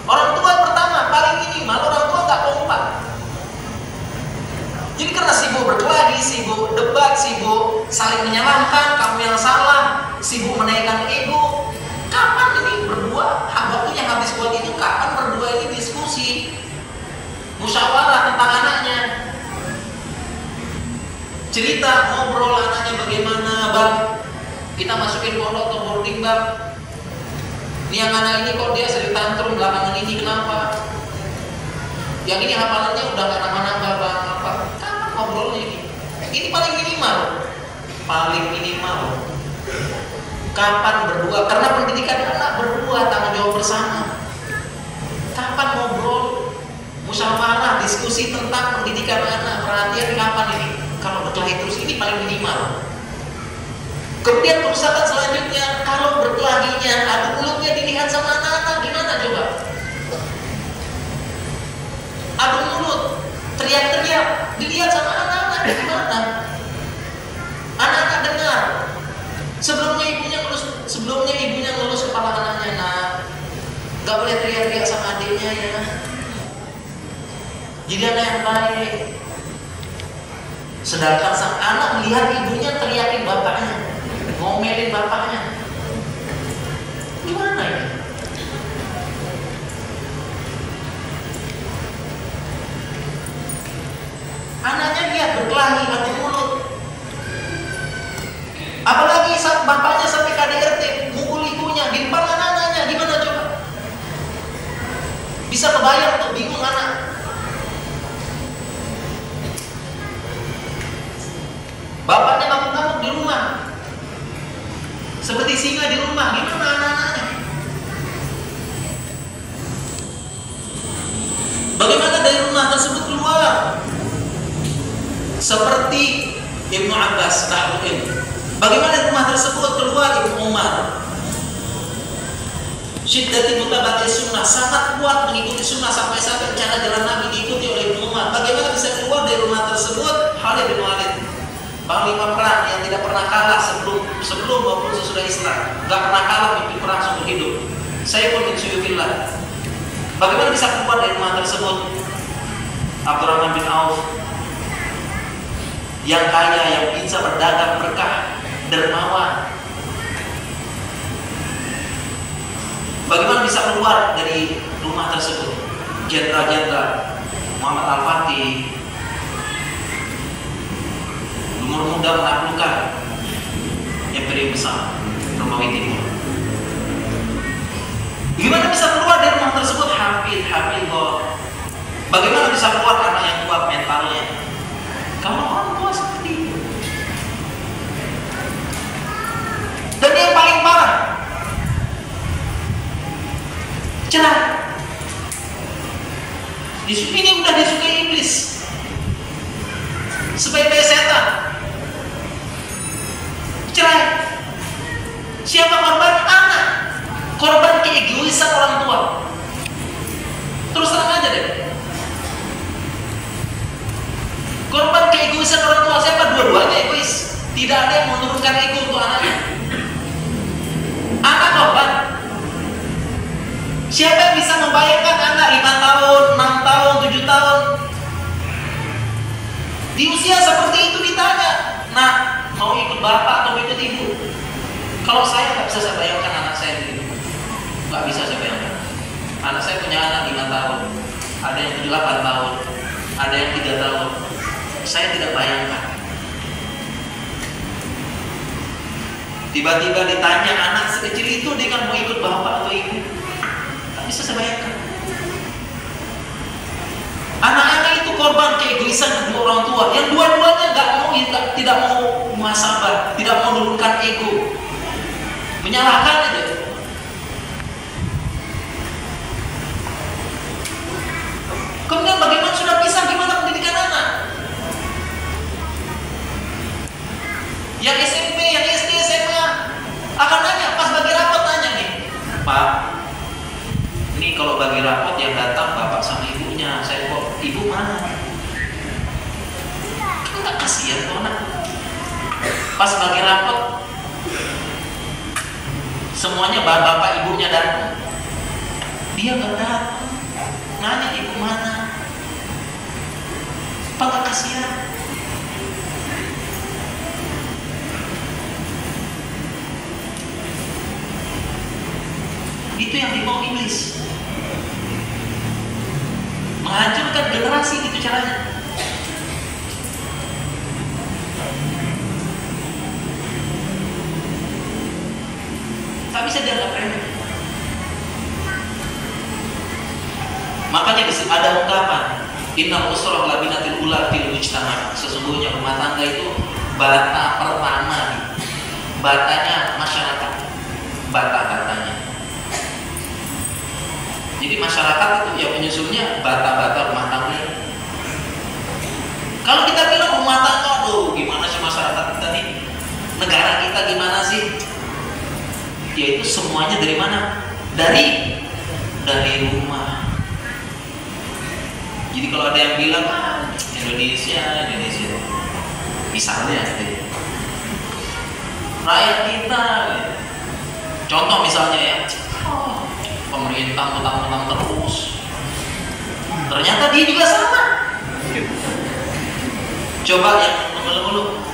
Orang tua pertama paling minimal orang tua nggak kompak. Jadi karena sibuk berkelahi, sibuk debat, sibuk saling menyalahkan, kamu yang salah, sibuk menaikkan ego. Kapan ini berdua? Waktunya habis buat itu. Kapan berdua ini diskusi, musyawarah tentang anaknya, cerita, ngobrol anaknya bagaimana, bang? Kita masukin pondok atau boarding, bang? Ini yang anak ini kok dia sering tantrum belakangan ini, kenapa? Yang ini hafalannya udah gak nambah-nambah, bang. Apa? Kapan ngobrolnya ini? Ini paling minimal. Paling minimal. Kapan berdua? Karena pendidikan anak berdua, tanggung jawab bersama. Kapan ngobrol, musyawarah, diskusi tentang pendidikan anak? Perhatian kapan ini? Kalau berkelahi terus, ini paling minimal. Kemudian kerusakan selanjutnya, kalau berkelahinya, adu mulutnya dilihat sama anak-anak, gimana coba? Adu mulut, teriak-teriak, dilihat sama anak-anak, gimana? Anak-anak dengar. Sebelumnya ibunya ngelus kepala anaknya, nak, nggak boleh teriak-teriak sama adiknya ya. Jadi anak yang baik. Sedangkan sang anak melihat ibunya teriakin bapaknya, ngomelin bapaknya. Gimana ya? Anaknya lihat berkelahi, adu mulut. Apalagi saat bapaknya sampai KDRT, mukul ibunya di depan anak-anaknya, gimana coba? Bisa kebayang tuh, bingung anak. Bapaknya ngamuk-ngamuk di rumah, seperti singa di rumah, gimana anak-anaknya? Bagaimana dari rumah tersebut keluar? Seperti Ibnu Abbas Tahruin. Bagaimana rumah tersebut keluar Ibnu Umar? Syiddati mutabati sunnah, sangat kuat mengikuti sunnah sampai cara jalan Nabi diikuti oleh Ibnu Umar. Bagaimana bisa keluar dari rumah tersebut? Khalid bin Walid, panglima perang yang tidak pernah kalah sebelum maupun sesudah Islam, nggak pernah kalah memimpin perang seumur hidup. Saiful bin Suyutillah. Bagaimana bisa keluar dari rumah tersebut? Abdurrahman bin Auf, yang kaya, yang bisa berdagang berkah, dermawan. Bagaimana bisa keluar dari rumah tersebut? Jenderal-jenderal Muhammad Al-Fatih, umur muda menaklukkan imperium besar Romawi Timur. Bagaimana bisa keluar dari rumah tersebut? Hafidhullah. Bagaimana bisa keluar anak yang kuat mentalnya? Kalau orang tua seperti itu. Dan yang paling parah, cerai. Ini udah disukai iblis, sebaik-baik setan. Cerai. Siapa korban? Anak. Korban keegoisan orang tua. Terus terang aja deh. Korban keegoisan orang tua siapa? Dua-duanya egois. Tidak ada yang menurunkan ego untuk anaknya. Anak korban. Siapa yang bisa membayangkan anak 5 tahun, 6 tahun, 7 tahun di usia seperti itu ditanya, nah, mau ikut bapak atau ikut ibu? Kalau saya nggak bisa saya bayangkan anak saya begitu. Nggak bisa saya bayangkan. Anak saya punya anak 5 tahun, ada yang 8 tahun, ada yang 3 tahun. Saya tidak bayangkan. Tiba-tiba ditanya anak sekecil itu dengan mau ikut bapak atau ibu, nggak bisa saya bayangkan. Anak-anak itu korban keegoisan kedua orang tua, yang dua-duanya tidak mau muhasabah, tidak mau menurunkan ego, menyalahkan aja. Kemudian bagaimana sudah pisah, gimana pendidikan anak? Yang SMP, yang SD, SMA akan nanya, pas bagi rapat nanya nih, Pak, ini Jadi kalau bagi rapot yang datang bapak sama ibunya, saya kok ibu mana? Kan nggak kasihan tuh anak. Pas bagi rapot, semuanya bapak ibunya datang, dia nggak datang. Nanya ibu mana? Apa nggak kasihan? Itu yang dimau iblis, menghancurkan generasi, gitu caranya. Tak bisa dianggap remeh. Makanya ada ungkapan, innal usra labinatil ula fil mujtama. Sesungguhnya rumah tangga itu bata pertama, batanya masyarakat, bata-batanya. Jadi masyarakat itu ya penyusunnya bata-bata rumah tangga. Kalau kita bilang rumah tangga, aduh gimana sih masyarakat kita nih, negara kita gimana sih? Yaitu semuanya dari mana? Dari rumah. Jadi kalau ada yang bilang Indonesia, misalnya rakyat kita, contoh misalnya ya, pemerintah utang-utang terus, ternyata dia juga sama. Coba yang mengeluh,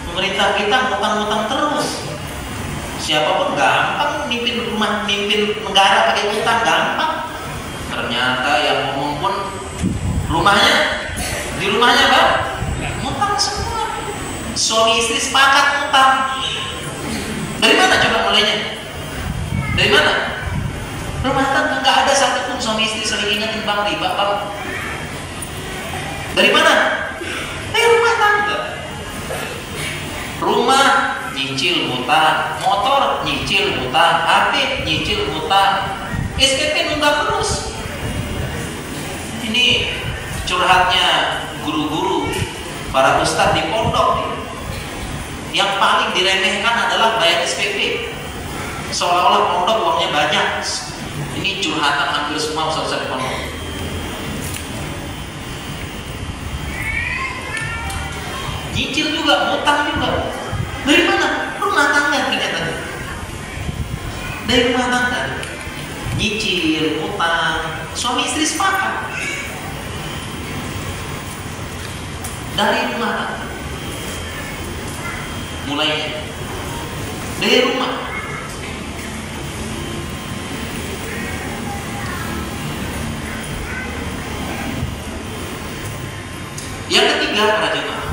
pemerintah kita utang-utang terus. Siapapun gampang mimpin rumah, mimpin negara pakai utang, gampang. Ternyata yang ngomong pun di rumahnya Pak, utang semua. Suami istri sepakat utang. Dari mana coba mulainya? Dari mana? Rumah tangga nggak ada satupun suami istri saling ingatin bang riba bang. Dari mana? Dari rumah tangga. Rumah nyicil hutang, motor nyicil hutang, HP nyicil hutang, SPP nunggak terus. Ini curhatnya guru-guru, para ustadz di pondok. Yang paling diremehkan adalah bayar SPP. Seolah-olah pondok uangnya banyak. Ini curhatan hampir semua ustadz di pondok. Nyicil juga, hutang juga. Dari mana? Rumah tangga ternyata. Dari rumah tangga. Nyicil, hutang, suami istri sepakat. Dari rumah tangga. Mulainya dari rumah. Yang ketiga, para jemaah,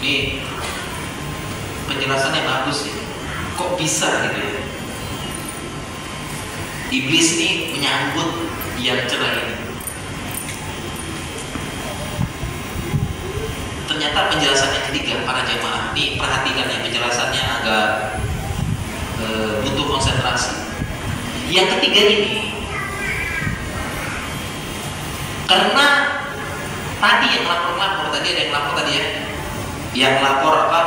ini penjelasannya bagus ya. Kok bisa gitu ya? Iblis ini menyambut yang cerai ini. Ternyata penjelasan yang ketiga, para jemaah, ini perhatikan ya, penjelasannya agak butuh konsentrasi. Yang ketiga ini, karena tadi yang lapor tadi ada yang lapor tadi ya, yang lapor apa?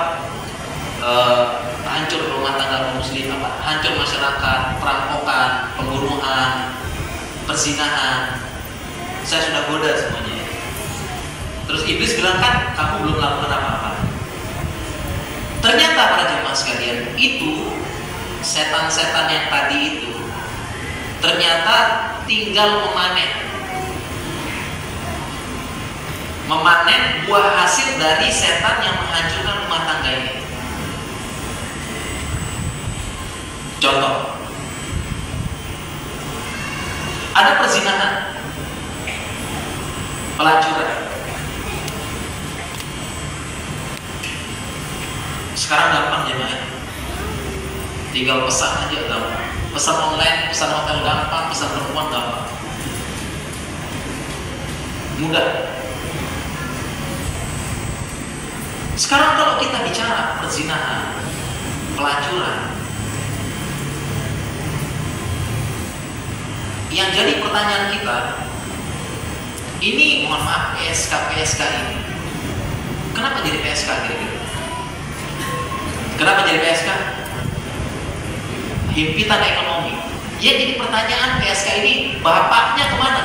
Hancur rumah tangga kaum muslim, apa? Hancur masyarakat, perampokan, pembunuhan, perzinahan. Saya sudah goda semuanya. Terus iblis bilang kan, kamu belum melakukan apa-apa. Ternyata para jemaah sekalian, itu setan-setan yang tadi itu ternyata tinggal memanen buah hasil dari setan yang menghancurkan rumah tangga ini. Contoh, ada perzinahan, pelacuran. Sekarang gampang jemaah, tinggal pesan aja gampang. Pesan online, pesan hotel gampang, pesan perempuan gampang, mudah. Sekarang kalau kita bicara perzinahan, pelacuran, yang jadi pertanyaan kita, ini mohon maaf PSK ini, kenapa jadi PSK kira-kira? Kenapa jadi PSK? Himpitan ekonomi. Ya jadi pertanyaan PSK ini, bapaknya kemana?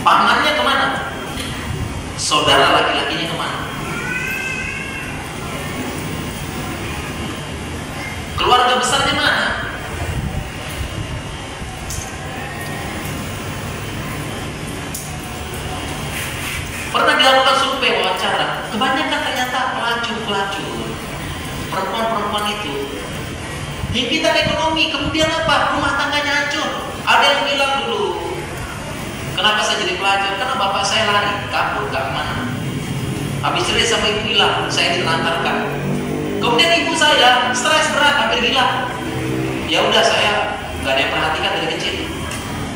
Pamannya kemana? Saudara laki-lakinya kemana? Keluarga besarnya mana? Pernah dilakukan survei wawancara, kebanyakan ternyata pelacur-pelacur, perempuan-perempuan itu himpitan ekonomi, kemudian apa? Rumah tangganya hancur. Ada yang bilang dulu, kenapa saya jadi pelacur? Karena bapak saya lari, kabur, gak kemana. Habis cerai sama ibu hilang, saya ditelantarkan. Kemudian ibu saya stres berat, hampir gila. Ya udah, saya gak ada yang perhatikan dari kecil.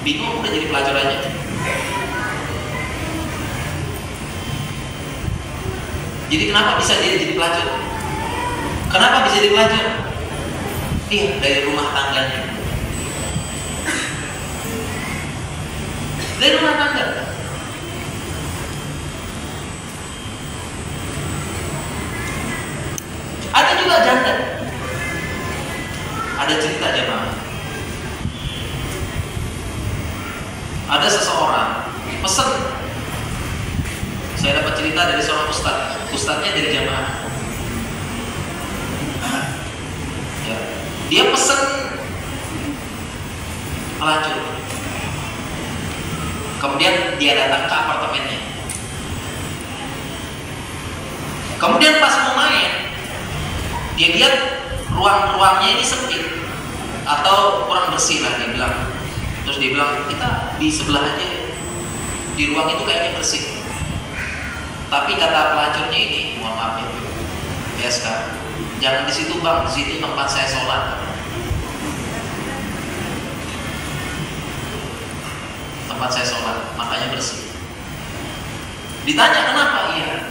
Bingung, udah jadi pelacur aja. Jadi kenapa bisa dia jadi pelacur? Kenapa bisa jadi pelacur? Iya, dari rumah tangganya. Dari rumah tangga. Ada juga janda. Ada cerita jemaah. Ada seseorang pesen. Saya dapat cerita dari seorang ustadznya dari jamaah. Ya, dia pesen pelacur. Kemudian dia datang ke apartemennya. Kemudian pas mau main, dia lihat ruang-ruangnya ini sempit atau kurang bersih lah, dia bilang. Terus dia bilang, kita di sebelah aja, di ruang itu kayaknya bersih. Tapi kata pelacurnya ini, mohon maaf ya sekarang, jangan di situ bang, di situ tempat saya sholat. Tempat saya sholat, makanya bersih. Ditanya kenapa? Iya,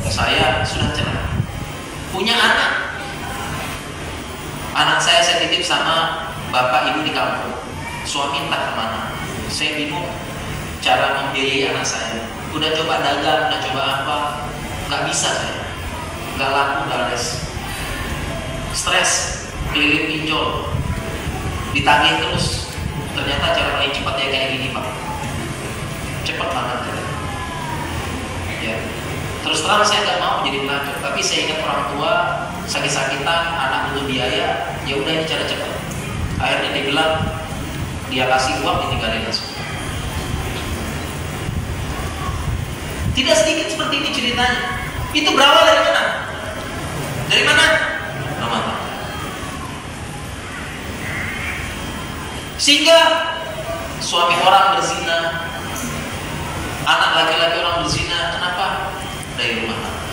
saya sudah cerai, punya anak. Anak saya titip sama bapak ibu di kampung. Suami entah kemana. Saya bingung cara membiayai anak saya. Udah coba dagang, udah coba apa, nggak bisa saya, nggak laku, nggak les, stres, keliling pinjol, ditagih terus. Ternyata cara paling cepat ya kayak gini pak, cepat banget ya. Terus terang saya nggak mau jadi pelacur, tapi saya ingat orang tua sakit-sakitan, anak butuh biaya, ya udah ini cara cepat. Akhirnya dia bilang, dia kasih uang, ditinggalin langsung. Tidak sedikit seperti ini ceritanya. Itu berawal dari mana? Dari mana? Rumah tangga. Sehingga suami orang berzina, anak laki-laki orang berzina, kenapa? Dari rumah tangga.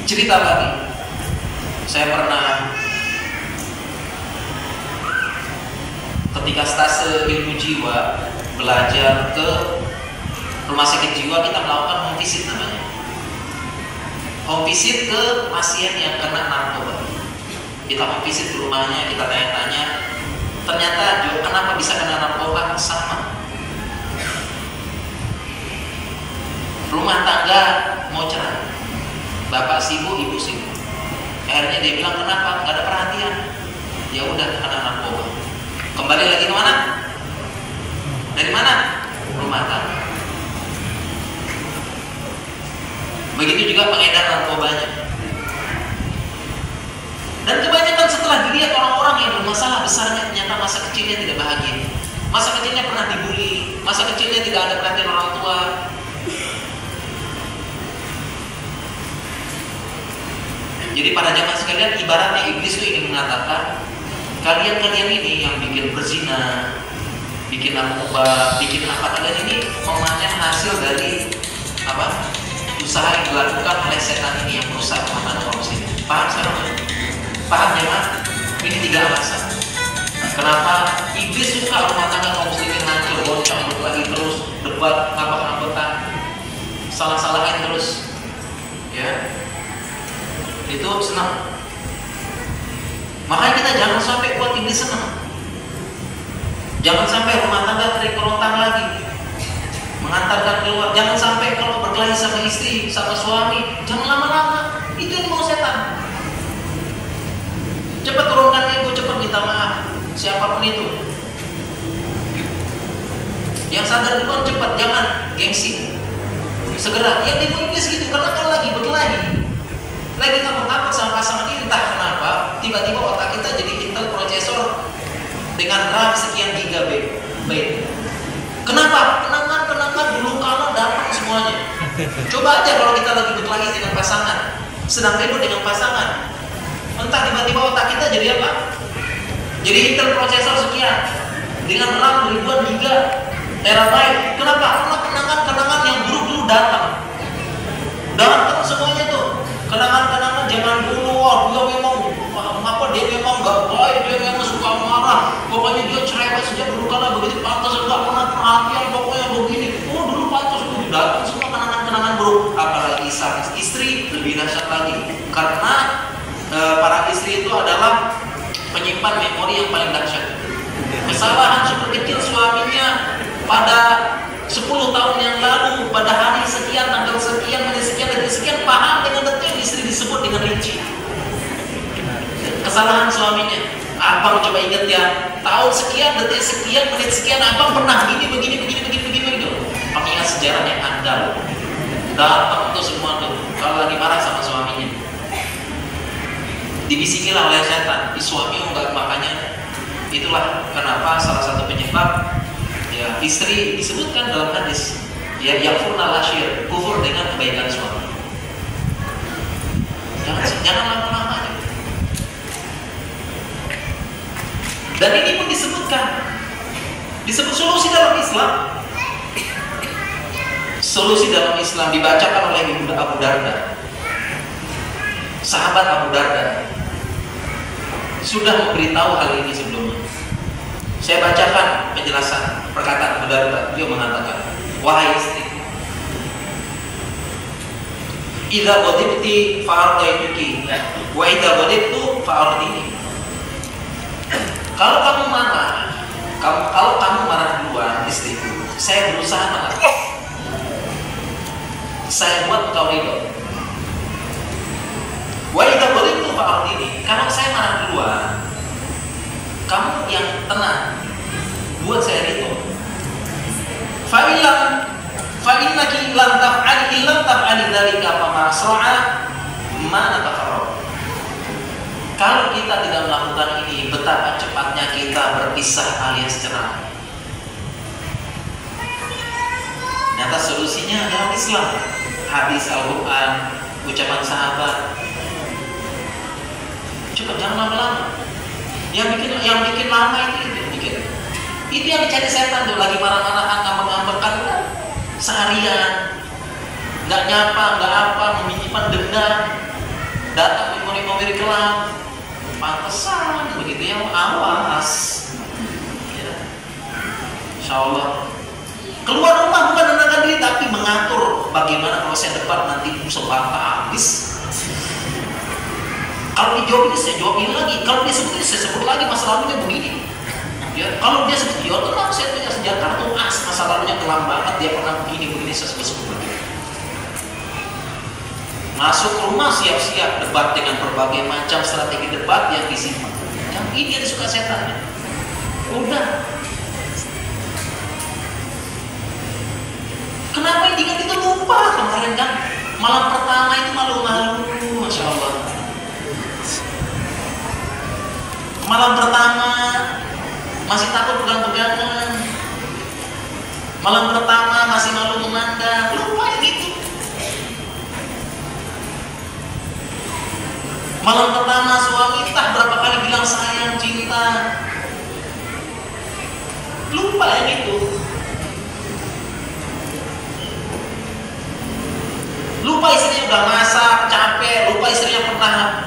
Cerita lagi, saya pernah ketika stase ilmu jiwa belajar ke rumah sakit jiwa, kita melakukan home visit namanya. Home visit ke pasien yang kena narkoba. Kita home visit ke rumahnya, kita tanya-tanya. Ternyata kenapa bisa kena narkoba? Sama. Rumah tangga mau cerai. Bapak sibuk, ibu sibuk. Akhirnya dia bilang kenapa? Gak ada perhatian. Ya udah, kena narkoba. Kembali lagi ke mana? Dari mana? Rumah tangga. Begitu juga pengedar narkobanya. Dan kebanyakan setelah dilihat orang-orang yang bermasalah besarnya, ternyata masa kecilnya tidak bahagia. Masa kecilnya pernah dibully, masa kecilnya tidak ada perhatian orang tua. Jadi para jamaah sekalian, ibaratnya iblis itu ingin mengatakan, kalian-kalian ini yang bikin berzina, bikin narkoba, bikin apa, kalian ini memanen hasil dari apa? Usaha yang dilakukan oleh setan ini yang merusak rumah tangga kaum muslimin. Paham sekarang? Paham ya mas? Ini 3 alasan. Kenapa iblis suka rumah tangga kaum muslimin hancur, bonceng, berkelahi terus, debat, ngambek-ngambekan, salah-salahin terus, ya? Itu senang. Makanya kita jangan sampai buat iblis senang. Jangan sampai rumah tangga terik kerontang lagi, mengantarkan keluar. Jangan sampai kalau berkelahi sama istri, sama suami, jangan lama-lama. Itu yang mau setan. Cepat turunkan ego, cepat minta maaf. Siapapun itu. Yang sadar duluan cepat, jangan gengsi. Segera. Yang di iblis gitu, karena kalau lagi berkelahi, lagi ngambek-ngambek sama pasangan ini, entah kenapa, tiba-tiba otak kita jadi Intel prosesor dengan RAM sekian gigabyte. Kenapa? Kenangan dulu kala datang semuanya. Coba aja kalau kita lagi berkelahi dengan pasangan, sedang ribut dengan pasangan, entah tiba-tiba otak kita jadi apa? Jadi Intel prosesor sekian dengan RAM ribuan giga terabyte. Kenapa? Karena kenangan-kenangan yang buruk dulu datang semuanya tuh. Kenangan-kenangan zaman dulu, dia memang gak baik, dia memang suka marah, pokoknya dia cerewet sejak dulu karena begitu pantas, gak pernah perhatian, pokoknya begini. Oh dulu pantas, dulu datang semua kenangan-kenangan buruk. Apalagi sang istri lebih dahsyat lagi, karena para istri itu adalah penyimpan memori yang paling dahsyat. Kesalahan super kecil suaminya pada 10 tahun yang lalu, pada hari sekian, tanggal sekian, menit sekian, detik sekian, paham dengan detail, istri disebut dengan rinci. Kesalahan suaminya, abang coba ingat ya, tahun sekian, detik sekian, menit sekian, abang pernah begini. Pengingat sejarah yang andal, datang tuh semua tuh, kalau lagi marah sama suaminya, dibisikilah oleh setan, di suami enggak, makanya itulah kenapa salah satu penyebab ya istri disebutkan dalam hadis ya yakfurnal ashir, kufur dengan kebaikan suami. Jangan lama-lama aja. Dan ini pun disebut solusi dalam Islam. Solusi dalam Islam dibacakan oleh Ibnu Abu Darda. Sahabat Abu Darda sudah memberitahu hal ini sebelumnya. Saya bacakan penjelasan perkataan Abu Darda. Beliau mengatakan, wahai istri, idza ghadibti fa'ardaituki wa idza ghadibtu fa'ardini. Kalau kamu marah duluan, istriku, saya berusaha marah. Saya buat kau ridho. Wa idza ghadibtu fa'ardini. Kalau saya marah duluan, kamu yang tenang, buat saya ridho. Fa'innaki lam taf'ali dzalika fama asra'a ma natafarraq. Kalau kita tidak melakukan ini, betapa cepatnya kita berpisah alias cerai. Ternyata solusinya dalam Islam, hadis Al-Quran, ucapan sahabat. Cepat, jangan lama-lama. Yang bikin lama itu yang dicari setan tuh, lagi marah-marahan, ngambek-ngambekan seharian, nggak nyapa, nggak apa, menyimpan dendam, datang memori kelam, pantesan begitu ya, awas. Ya. Insya Allah keluar rumah bukan menenangkan diri, tapi mengatur bagaimana kalau saya debat nanti sebantah habis. Kalau dijawab ini saya jawab ini lagi, kalau dia sebut ini saya sebut lagi, masa lalunya begini. Ya, kalau dia sebut ya tenang, saya punya senjata tuh masa lalunya kelam banget, dia pernah begini saya sebut begini. Masuk rumah siap-siap debat dengan berbagai macam strategi debat yang disimpan. Yang ini yang disuka setan. Udah. Kenapa ingat itu lupa kemarin kan? Malam pertama itu malu-malu, masya Allah. Malam pertama masih takut pegang-pegangan. Malam pertama masih malu memandang. Lupa yang itu. Malam pertama suami entah berapa kali bilang sayang, cinta. Lupa yang itu. Lupa istrinya udah masak, capek, lupa istrinya pernah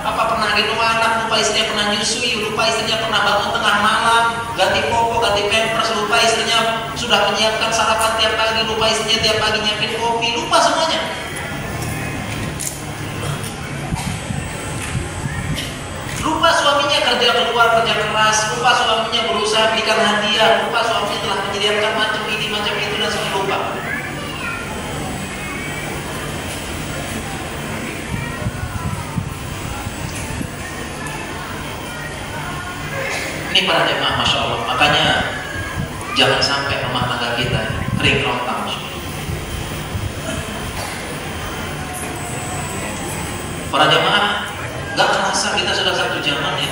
gendong anak, lupa istrinya pernah nyusui, lupa istrinya pernah bangun tengah malam, ganti popok, ganti pampers, lupa istrinya sudah menyiapkan sarapan tiap pagi, lupa istrinya tiap pagi nyiapin kopi, lupa semuanya. Lupa suaminya kerja keluar, kerja keras, lupa suaminya berusaha belikan hadiah, lupa suaminya telah menyediakan macam ini, macam itu, dan semua lupa. Ini para jemaah, masya Allah. Makanya jangan sampai rumah tangga kita kering kerontang. Para jemaah, gak kerasa kita sudah satu jaman ya.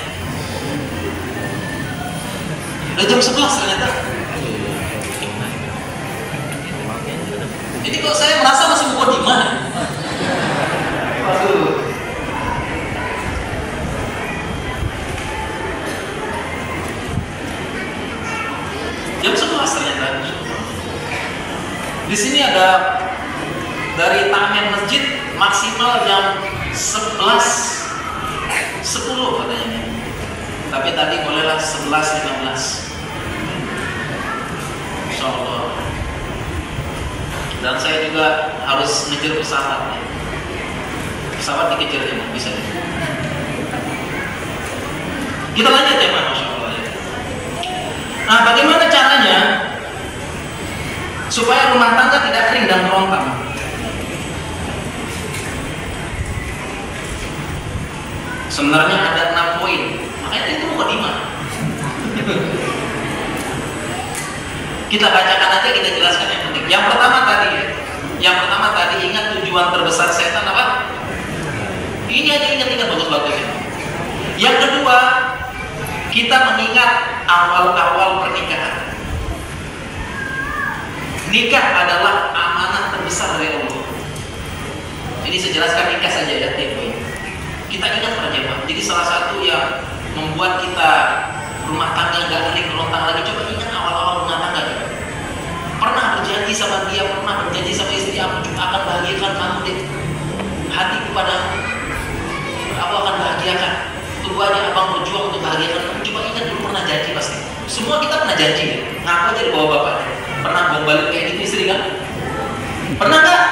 Udah jam 11 ternyata. Jadi kok saya merasa masih mukadimah. Waduh. Jam 11 ternyata. Di sini ada dari taman masjid maksimal jam 11.10 katanya. Tapi tadi bolehlah 11.15. Insyaallah. Dan saya juga harus ngejar pesawat. Pesawat dikejar ya, bisa. Kita lanjut ya, Masya Allah. Nah, bagaimana caranya supaya rumah tangga tidak kering dan kerontang? Sebenarnya ada 6 poin. Makanya itu mukadimah. Kita bacakan aja, kita jelaskan yang penting. Yang pertama tadi ingat tujuan terbesar setan apa? Ini aja ingat bagus-bagus ya. Yang kedua, kita mengingat awal-awal pernikahan. Nikah adalah amanah terbesar dari Allah. Jadi saya jelaskan nikah saja ya, poin. Kita ingat para jemaah. Jadi salah satu yang membuat kita rumah tangga nggak kering kerontang lagi, coba ingat awal-awal rumah tangga. Pernah berjanji sama dia, pernah berjanji sama istri, aku akan bahagiakan kamu deh. Hatiku padamu, aku akan bahagiakan. Tunggu aja abang berjuang untuk bahagiakan kamu. Coba ingat dulu pernah janji pasti. Semua kita pernah janji ya. Ngaku aja di bawah bapak. Pernah balik kayak gitu istri kan? Pernah nggak?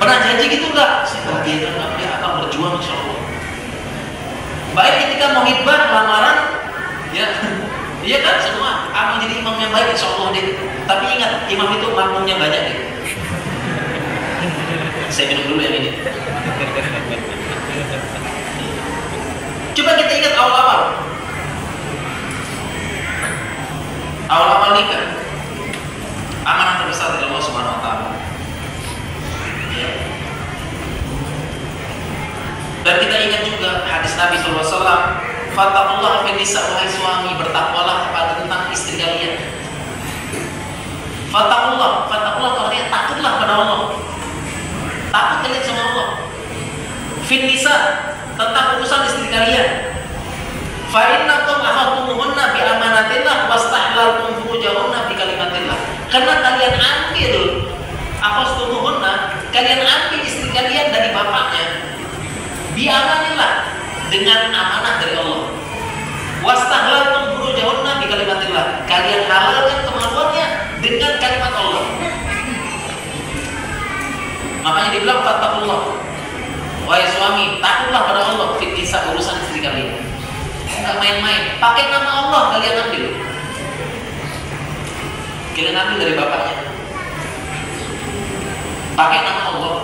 Pernah janji gitu nggak? Saya bahagiakan kamu ya, abang berjuang insya Allah. Baik ketika mau hibah lamaran, ya, iya kan semua. Abang jadi imam yang baik insya Allah deh. Tapi ingat, imam itu makmumnya banyak deh. Saya minum dulu yang ini. Coba kita ingat awal-awal nikah. Amanah terbesar dari Allah Subhanahu wa taala. Ya. Dan kita ingat juga hadis Nabi sallallahu alaihi wasallam, "Fattaqullaha fin nisa", wahai suami, bertakwalah tentang istri kalian. Fattaqullah artinya takutlah pada Allah. Takut kalian sama Allah. Fin nisa, tentang urusan istri kalian. Fa innakum akhadtumuhunna bi amanatillah wastahlaltum furujahunna bi kalimatillah. Karena kalian ambil kalian ambil istri kalian dari bapaknya bi amanillah, dengan amanah dari Allah. Wastahlaltum furujahunna bi kalimatillah. Kalian halalkan kemaluannya dengan kalimat Allah. Makanya dibilang fattaqullah. Wahai suami, takutlah pada Allah fitnisa urusan istri kalian. Enggak main-main. Pakai nama Allah kalian ambil. Kalian ambil dari bapaknya. Pakai nama Allah.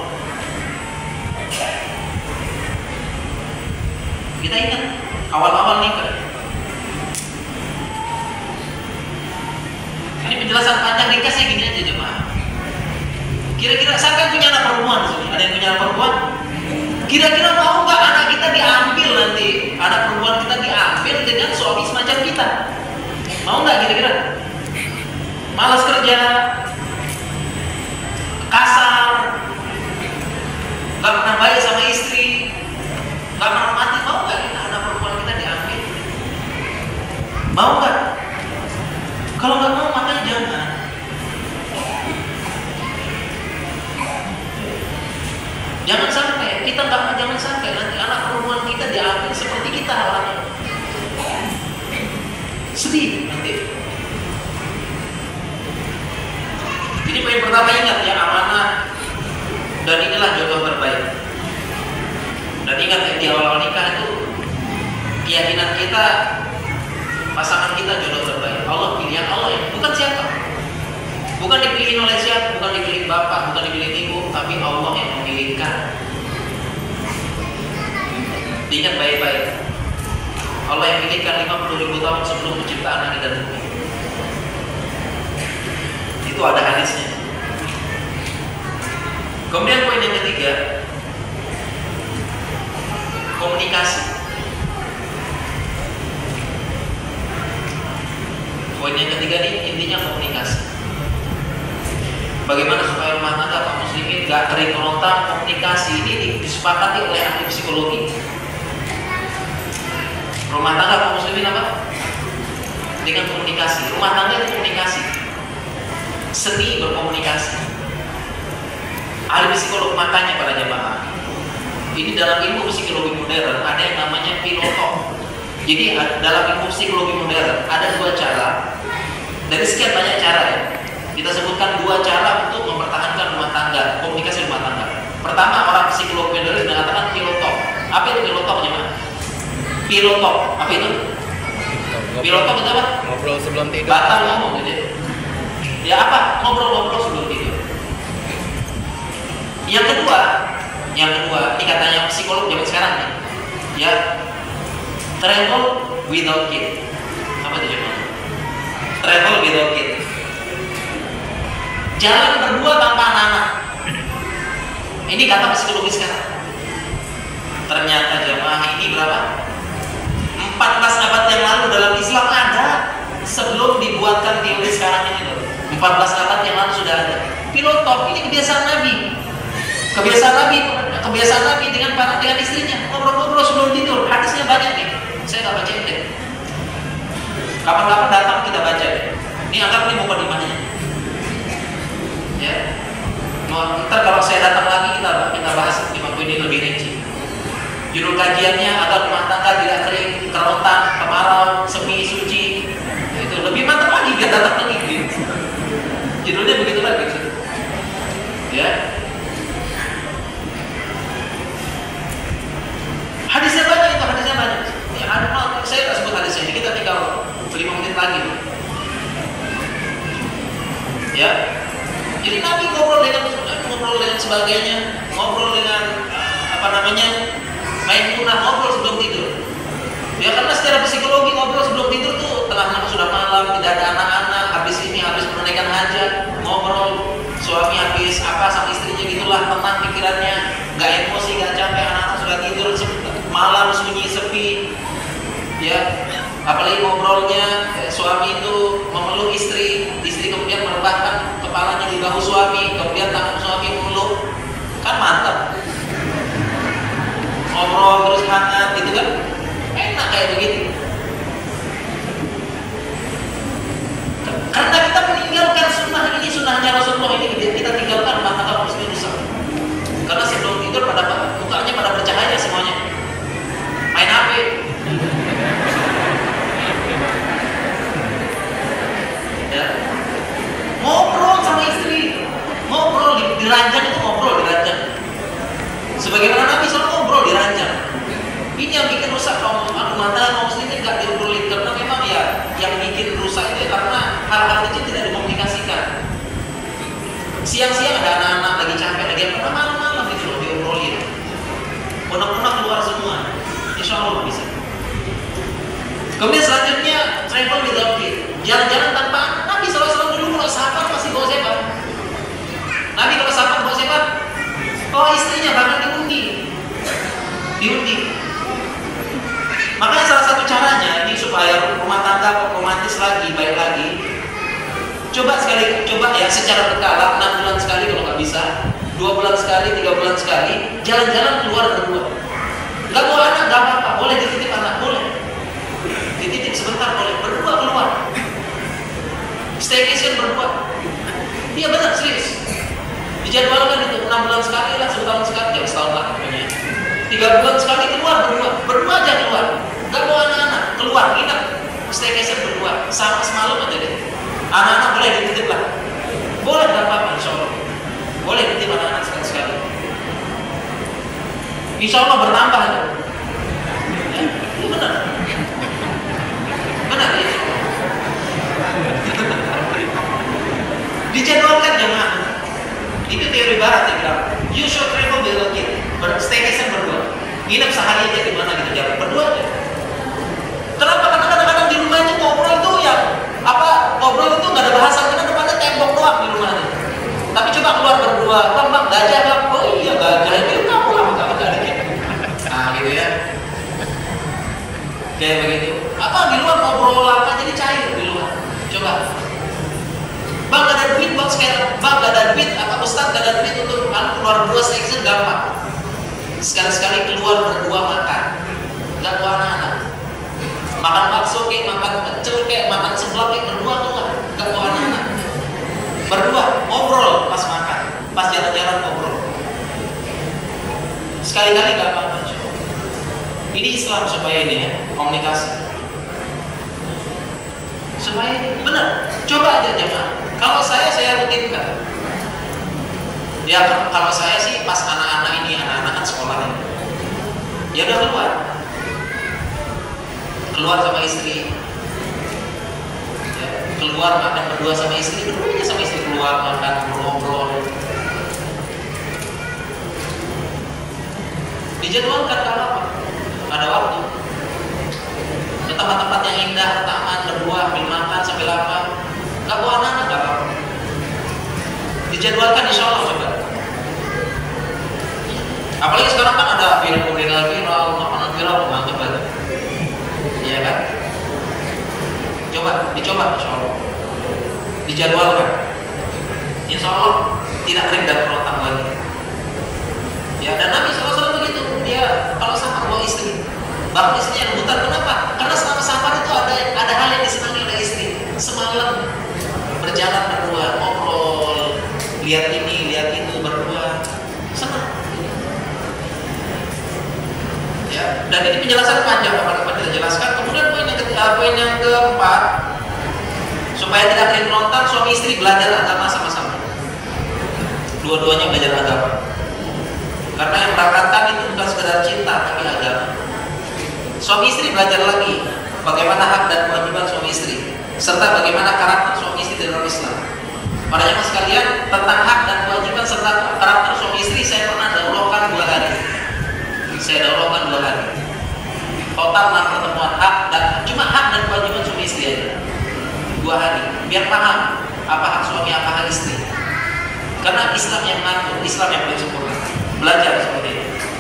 Kita ingat awal-awal nikah. Ini penjelasan panjang nikah saya gini aja jemaah. Kira-kira siapa yang punya anak perempuan? Ada yang punya anak perempuan? Kira-kira mau nggak anak kita diambil nanti? Anak perempuan kita diambil dengan suami semacam kita? Mau nggak kira-kira? Malas kerja, kasar, nggak pernah baik sama istri, nggak pernah mati. Mau nggak kita anak perempuan kita diambil? Mau nggak? Kalau nggak mau makanya jangan. Jangan sampai jangan sampai nanti anak perempuan kita diambil seperti kita orangnya. Sedih nanti. Jadi poin pertama ingat ya, amanah, dan inilah jodoh terbaik. Dan ingat ya, di awal nikah itu keyakinan kita pasangan kita jodoh terbaik. Allah pilihan Allah ya, bukan siapa. Bukan dipilih oleh siapa, bukan dipilih bapak, bukan dipilih ibu, tapi Allah yang memilihkan. Ingat baik-baik. Allah yang pilihkan 50.000 tahun sebelum penciptaan langit dan bumi. Itu ada hadisnya. Kemudian poin yang ketiga, komunikasi. Poin yang ketiga ini intinya komunikasi. Bagaimana supaya rumah tangga kaum muslimin gak kering kerontang? Komunikasi ini disepakati oleh ahli psikologi. Rumah tangga kaum muslimin apa? Dengan komunikasi. Rumah tangga itu komunikasi, seni berkomunikasi. Ahli psikolog makanya para jemaah, ini dalam ilmu psikologi modern ada yang namanya piloto. Jadi dalam ilmu psikologi modern ada dua cara dari sekian banyak cara ya. Kita sebutkan dua cara untuk mempertahankan rumah tangga, komunikasi rumah tangga. Pertama, orang psikolog modern mengatakan piloto. Apa itu piloto, jemaah? Piloto, apa itu? Piloto itu apa? Ngobrol sebelum tidur. Batal ngomong gitu. Ya apa? Ngobrol-ngobrol sebelum tidur. Yang kedua, ini katanya psikolog zaman sekarang nih, ya, travel without kid. Apa itu jemaah? Travel without kid. Jalan berdua tanpa anak-anak. Ini kata psikologi sekarang. Ternyata jemaah ini berapa? 14 abad yang lalu dalam Islam ada. Sebelum dibuatkan teori sekarang ini loh. 14 abad yang lalu sudah ada. Pilotop ini kebiasaan Nabi. Kebiasaan Nabi dengan istrinya. Ngobrol-ngobrol sebelum tidur. Hadisnya banyak nih. Saya nggak baca deh. Kapan-kapan datang kita baca deh. Ini anggap ini mukadimahnya. Ya. Ntar kalau saya datang lagi kita bahas 5 poin ini lebih rinci. Judul kajiannya agar rumah tangga tidak kering, kerontang, kemarau, semi, suci. Itu lebih mantap lagi biar datang lagi. Gitu. Judulnya begitu lagi. Ya. Hadisnya banyak itu, hadisnya banyak. Ya, saya tak sebut hadisnya ini, kita tinggal 5 menit lagi. Ya. Jadi Nabi ngobrol dengan sebagainya, ngobrol dengan Maimunah, ngobrol sebelum tidur. Ya karena secara psikologi ngobrol sebelum tidur tuh tengah sudah malam, tidak ada anak-anak, habis menunaikan hajat, ngobrol, suami habis sama istrinya gitulah, tenang pikirannya, nggak emosi, nggak capek, anak-anak sudah tidur, malam sunyi sepi, ya. Apalagi ngobrolnya suami itu memeluk istri kemudian merebahkan kepalanya di bahu suami, kemudian tangan suami memeluk, kan mantap. Ngobrol terus hangat gitu kan, enak kayak begitu. Karena kita meninggalkan sunnah ini, sunnahnya Rasulullah ini kita tinggalkan, maka kita harus rusak. Karena sebelum tidur mukanya pada bercahaya semuanya, main HP. Ya. Ngobrol sama istri, ngobrol di ranjang itu ngobrol di ranjang. Sebagaimana Nabi selalu ngobrol di ranjang. Ini yang bikin rusak kaum muslimin nggak diobrolin, karena memang ya yang bikin rusak itu karena hal-hal kecil tidak dikomunikasikan. Siang-siang ada anak-anak lagi capek, lagi apa, malam-malam itu diobrolin. Unek-unek keluar semua. Insya Allah bisa. Kemudian selanjutnya travel without kid, jalan-jalan tanpa anak. Nabi SAW dulu kalau safar masih bawa siapa? Nabi kalau safar bawa siapa? Bawa istrinya, bahkan diundi. Makanya salah satu caranya ini supaya rumah tangga romantis lagi, baik lagi. Coba ya secara berkala, 6 bulan sekali kalau nggak bisa, 2 bulan sekali, 3 bulan sekali, jalan-jalan keluar berdua. Nggak bawa anak, nggak apa-apa, boleh dititip anak, boleh. Dititip sebentar boleh, berdua keluar. Staycation berdua. Iya benar, serius. Dijadwalkan itu 6 bulan sekali lah, setahun sekali, ya setahun lah pokoknya. 3 bulan sekali keluar berdua aja keluar. Nggak bawa anak-anak, keluar, nginep. Staycation berdua, sama semalam aja deh. Anak-anak boleh dititip lah. Boleh, nggak apa-apa, insya Allah. Boleh dititip anak-anak sekali-sekali. Insya Allah bertambah itu. Ya, itu benar. Benar ya. Dijadwalkan jemaah. Itu teori barat yang bilang, you should travel without kid. Staycation berdua. Nginep sehari aja di mana gitu, jalan berdua aja. Kenapa? Karena kadang-kadang di rumah itu ngobrol itu yang ngobrol itu nggak ada bahasan, karena depannya tembok doang di rumah itu. Tapi coba keluar berdua, bang gajah bang, oh iya gajah itu kamu lah, kamu gak ada gitu. Nah gitu ya. Kayak begitu. Di luar ngobrol apa jadi cair di luar. Coba. Bang gak ada duit buat sekarang, bang gak ada duit, Ustaz gak ada duit untuk keluar berdua season gampang. Sekali-sekali keluar berdua makan, gak bawa anak-anak. Makan bakso kayak, makan pecel kayak, makan seblak kayak, berdua keluar, gak bawa anak-anak. Berdua ngobrol pas makan, pas jalan-jalan ngobrol. Sekali-kali gak apa-apa. Ini Islam supaya ini ya, komunikasi. Supaya ini benar. Coba aja jemaah. Kalau saya rutinkan. Ya kalau saya sih pas anak-anak kan sekolah ini. Ya udah keluar sama istri. Ya, keluar makan berdua sama istri, berdua sama istri keluar makan ngobrol. Dijadwalkan kalau apa? Ada waktu. Ke tempat-tempat yang indah, taman, berdua, ambil makan sampai lapar. Gak bawa anak, gak apa-apa. Dijadwalkan insya Allah coba. Apalagi sekarang kan ada viral, makanan viral, mantap banget. Iya kan? Dicoba insya Allah. Dijadwalkan. Insya Allah tidak rindang berotak lagi. Ya, dan Nabi SAW begitu. Dia kalau safar bawa istri, bahkan istrinya rebutan. Kenapa? Karena selama safar itu ada hal yang disenangi oleh istri. Semalam berjalan berdua, ngobrol, lihat ini, lihat itu berdua, senang. Ya, dan ini penjelasan panjang apa kita jelaskan. Kemudian poin yang keempat, supaya tidak keringetan, suami istri belajar agama sama-sama. Dua-duanya belajar agama. Karena yang berangkatkan itu bukan sekedar cinta, tapi agama. Suami istri belajar lagi bagaimana hak dan kewajiban suami istri, serta bagaimana karakter suami istri dalam Islam. Para jemaah sekalian, tentang hak dan kewajiban serta karakter suami istri saya pernah daurahkan 2 hari. Total 6 pertemuan cuma hak dan kewajiban suami istri aja. 2 hari, biar paham apa hak suami, apa hak istri. Karena Islam yang mengatur, Islam yang paling sempurna. Belajar seperti itu.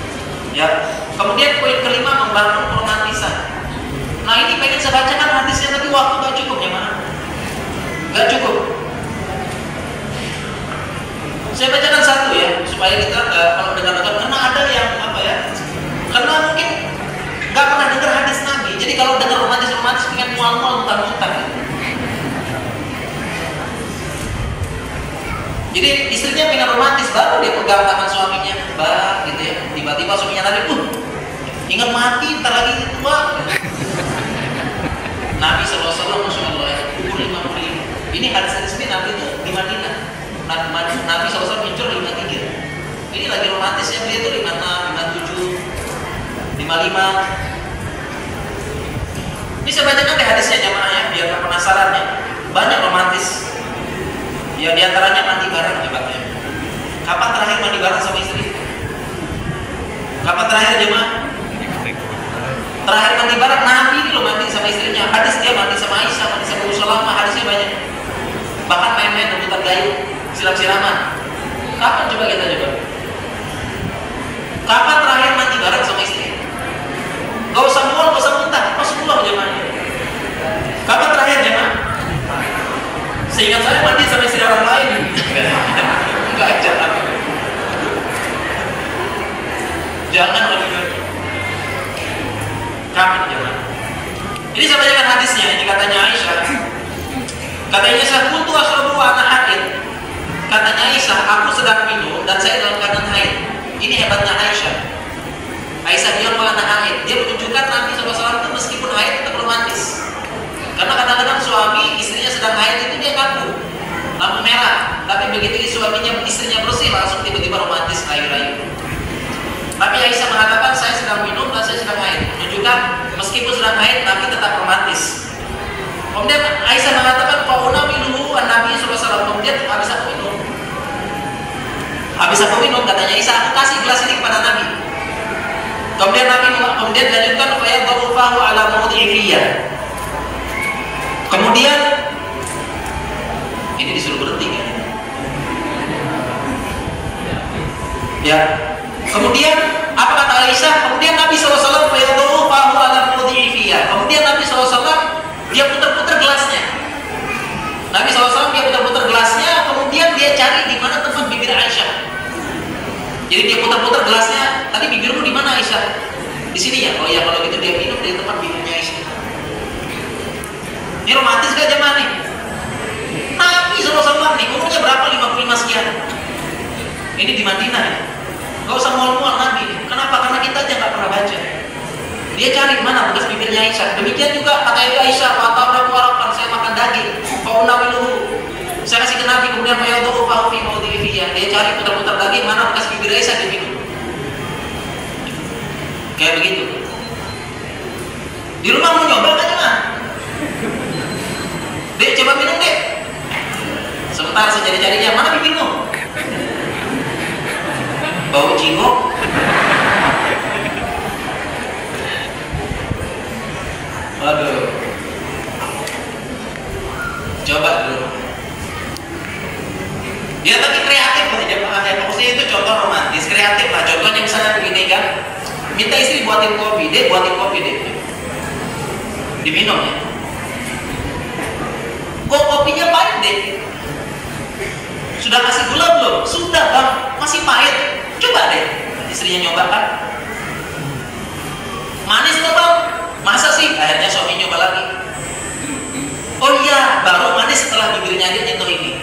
Ya. Kemudian poin kelima, membangun romantisan. Nah ini pengen saya bacakan hadisnya, tapi waktu gak cukup ya mana? Gak cukup. Saya bacakan satu ya, supaya kita kalau dengar-dengar, karena ada yang karena mungkin gak pernah dengar hadis Nabi. Jadi kalau dengar romantis pengen mual-mual, muntah-muntah. Jadi istrinya pengen romantis, baru dia pegang tangan suaminya, gitu ya. Tiba-tiba suaminya tadi, ingat mati, ntar lagi tua. Nabi SAW, Masya Allah, umur 55. Ini hadis-hadis ini Nabi itu di Madinah. Nabi SAW hijrah 53. Ini lagi romantis ya, dia itu 56, 57, 55. Ini saya bacakan di hadisnya jemaah ya, biar gak penasaran ya. Banyak romantis. Ya diantaranya mandi bareng hebatnya. Kapan terakhir mandi bareng sama istri? Kapan terakhir jemaah? Terakhir mandi bareng Nabi ini loh, mandi sama istrinya. Hadis dia mandi sama Aisyah, mandi sama Ummu Salamah, hadisnya banyak. Bahkan main-main rebutan gayu, silam-silaman. Kapan coba kita coba? Kapan terakhir mandi bareng sama istri? Gak usah mual, gak usah muntah, Rasulullah jemaah. Kapan terakhir jemaah? Seingat saya mandi sama istri orang lain. Enggak, jangan lagi. Kapan jangan? Ini saya bacakan hadisnya. Ini katanya Aisyah. Katanya saya kuntu asrabu ana haid. Katanya Aisyah, aku sedang minum dan saya dalam keadaan haid. Ini hebatnya Aisyah. Aisyah bilang ana haid. Dia menunjukkan Nabi SAW itu meskipun haid tetap romantis. Karena kadang-kadang suami istrinya sedang haid itu dia kaku, lampu merah. Tapi begitu istrinya bersih, langsung tiba-tiba romantis, rayu-rayu. Tapi Aisyah mengatakan saya sedang minum dan saya sedang haid, menunjukkan meskipun sedang haid tapi tetap romantis. Kemudian Aisyah mengatakan fauna minuhu Nabi SAW. Kemudian habis aku minum katanya Aisyah, aku kasih gelas ini kepada Nabi. Kemudian dilanjutkan fa yadhu fahu ala mawdi'iyah. Kemudian ini disuruh berhenti kan? Ya. Kemudian apa kata Aisyah? Kemudian Nabi SAW fa yadhu fahu ala mawdi'iyah. Kemudian Nabi SAW dia putar-putar gelasnya. Nabi SAW dia putar-putar gelasnya, kemudian dia cari di mana tempat bibir Aisyah. Jadi dia putar-putar gelasnya, tadi bibirmu di mana Aisyah? Di sini ya. Oh ya, kalau gitu dia minum dari tempat bibirnya Aisyah. Ini romantis gak jemaah nih? Nabi SAW nih, umurnya berapa? 55 sekian. Ini di Madinah ya. Gak usah mual-mual Nabi. Kenapa? Karena kita aja gak pernah baca. Dia cari mana bekas bibirnya Aisyah. Demikian juga kata Ibu Aisyah, "Fatabra warakan, saya makan daging. Faunawiluhu." Saya kasih ke Nabi, kemudian fayadhu fahu fi mawdi'iyah. Dia cari putar-putar daging mana bekas bibir Aisyah dia minum. Kayak begitu. Di rumah mau nyoba kan jangan? Dek, coba minum dek. Sebentar saya cari-carinya, mana bibirmu? Bau jingok. Waduh. Coba dulu. Dia tapi kreatif lah jemaah ya. Maksudnya itu contoh romantis, kreatif lah. Contohnya misalnya begini kan, minta istri buatin kopi, deh buatin kopi deh. Diminum ya. Kok kopinya pahit deh? Sudah kasih gula belum? Sudah bang, masih pahit. Coba deh, istrinya nyoba kan. Manis tuh bang? Masa sih? Akhirnya suami nyoba lagi. Oh iya, baru manis setelah bibirnya dia nyentuh ini.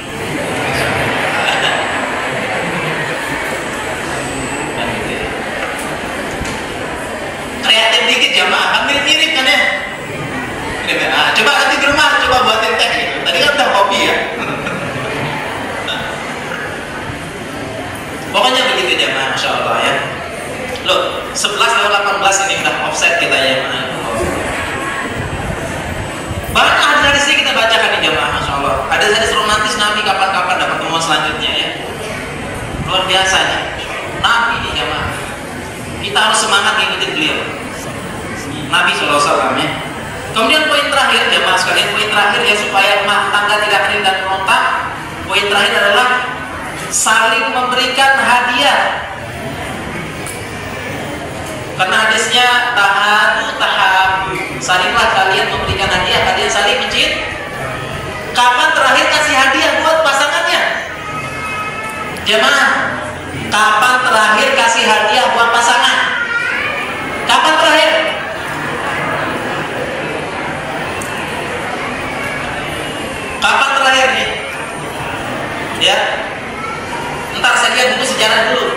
Kreatif dikit ya mak, kan mirip-mirip kan ya. Nah, coba nanti di rumah coba buatin teh gitu. Tadi kan udah kopi ya. Pokoknya begitu jemaah, masya Allah ya. Loh, 11:18 ini udah offset kita ya. Banyak hadis-hadis ini kita bacakan di jemaah, masya Allah. Hadis-hadis romantis Nabi kapan-kapan dapat pertemuan selanjutnya ya. Luar biasa ya. Nabi di jemaah. Kita harus semangat ngikutin beliau. Nabi SAW ya. Kemudian poin terakhir jemaah sekalian, poin terakhir ya supaya rumah tangga tidak kering dan merontak. Poin terakhir adalah saling memberikan hadiah. Karena hadisnya tahabu, salinglah kalian memberikan hadiah, kalian saling mencintai. Kapan terakhir kasih hadiah buat pasangannya? Jemaah, kapan terakhir kasih hadiah buat pasangan? Kapan terakhir? Kapan terakhir nih? Ya. Ntar saya lihat buku sejarah dulu.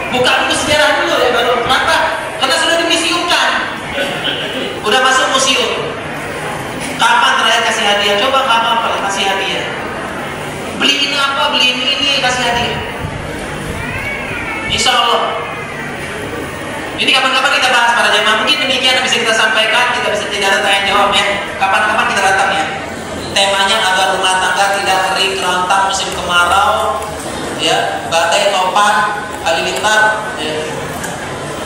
Buka buku sejarah dulu ya baru. Kenapa? Karena sudah dimuseumkan. Udah masuk museum. Kapan terakhir kasih hadiah? Coba kapan kasih hadiah? Beli ini apa? Beli ini kasih hadiah. Insya Allah. Ini kapan-kapan kita bahas para jemaah. Mungkin demikian yang bisa kita sampaikan. Kita bisa tidak ada tanya jawab ya. Kapan-kapan kita datang ya. Temanya agar rumah tangga tidak kering kerontang musim kemarau, ya, badai, topan, halilintar. Ya.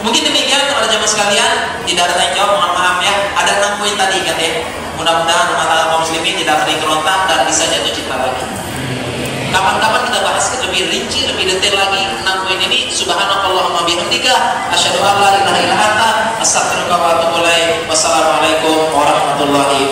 Mungkin demikian kepada jemaah sekalian. Tidak ada tanya jawab, mohon maaf ya. Ada 6 poin tadi kan ya. Mudah-mudahan rumah tangga kaum muslimin tidak kering kerontang dan bisa jatuh cinta lagi. Kapan-kapan kita bahas lebih rinci, lebih detail lagi 6 poin ini. Subhanallahumma bihamdika, asyhadu an la ilaha illa anta, astaghfiruka wa atubu ilaik. Wassalamualaikum warahmatullahi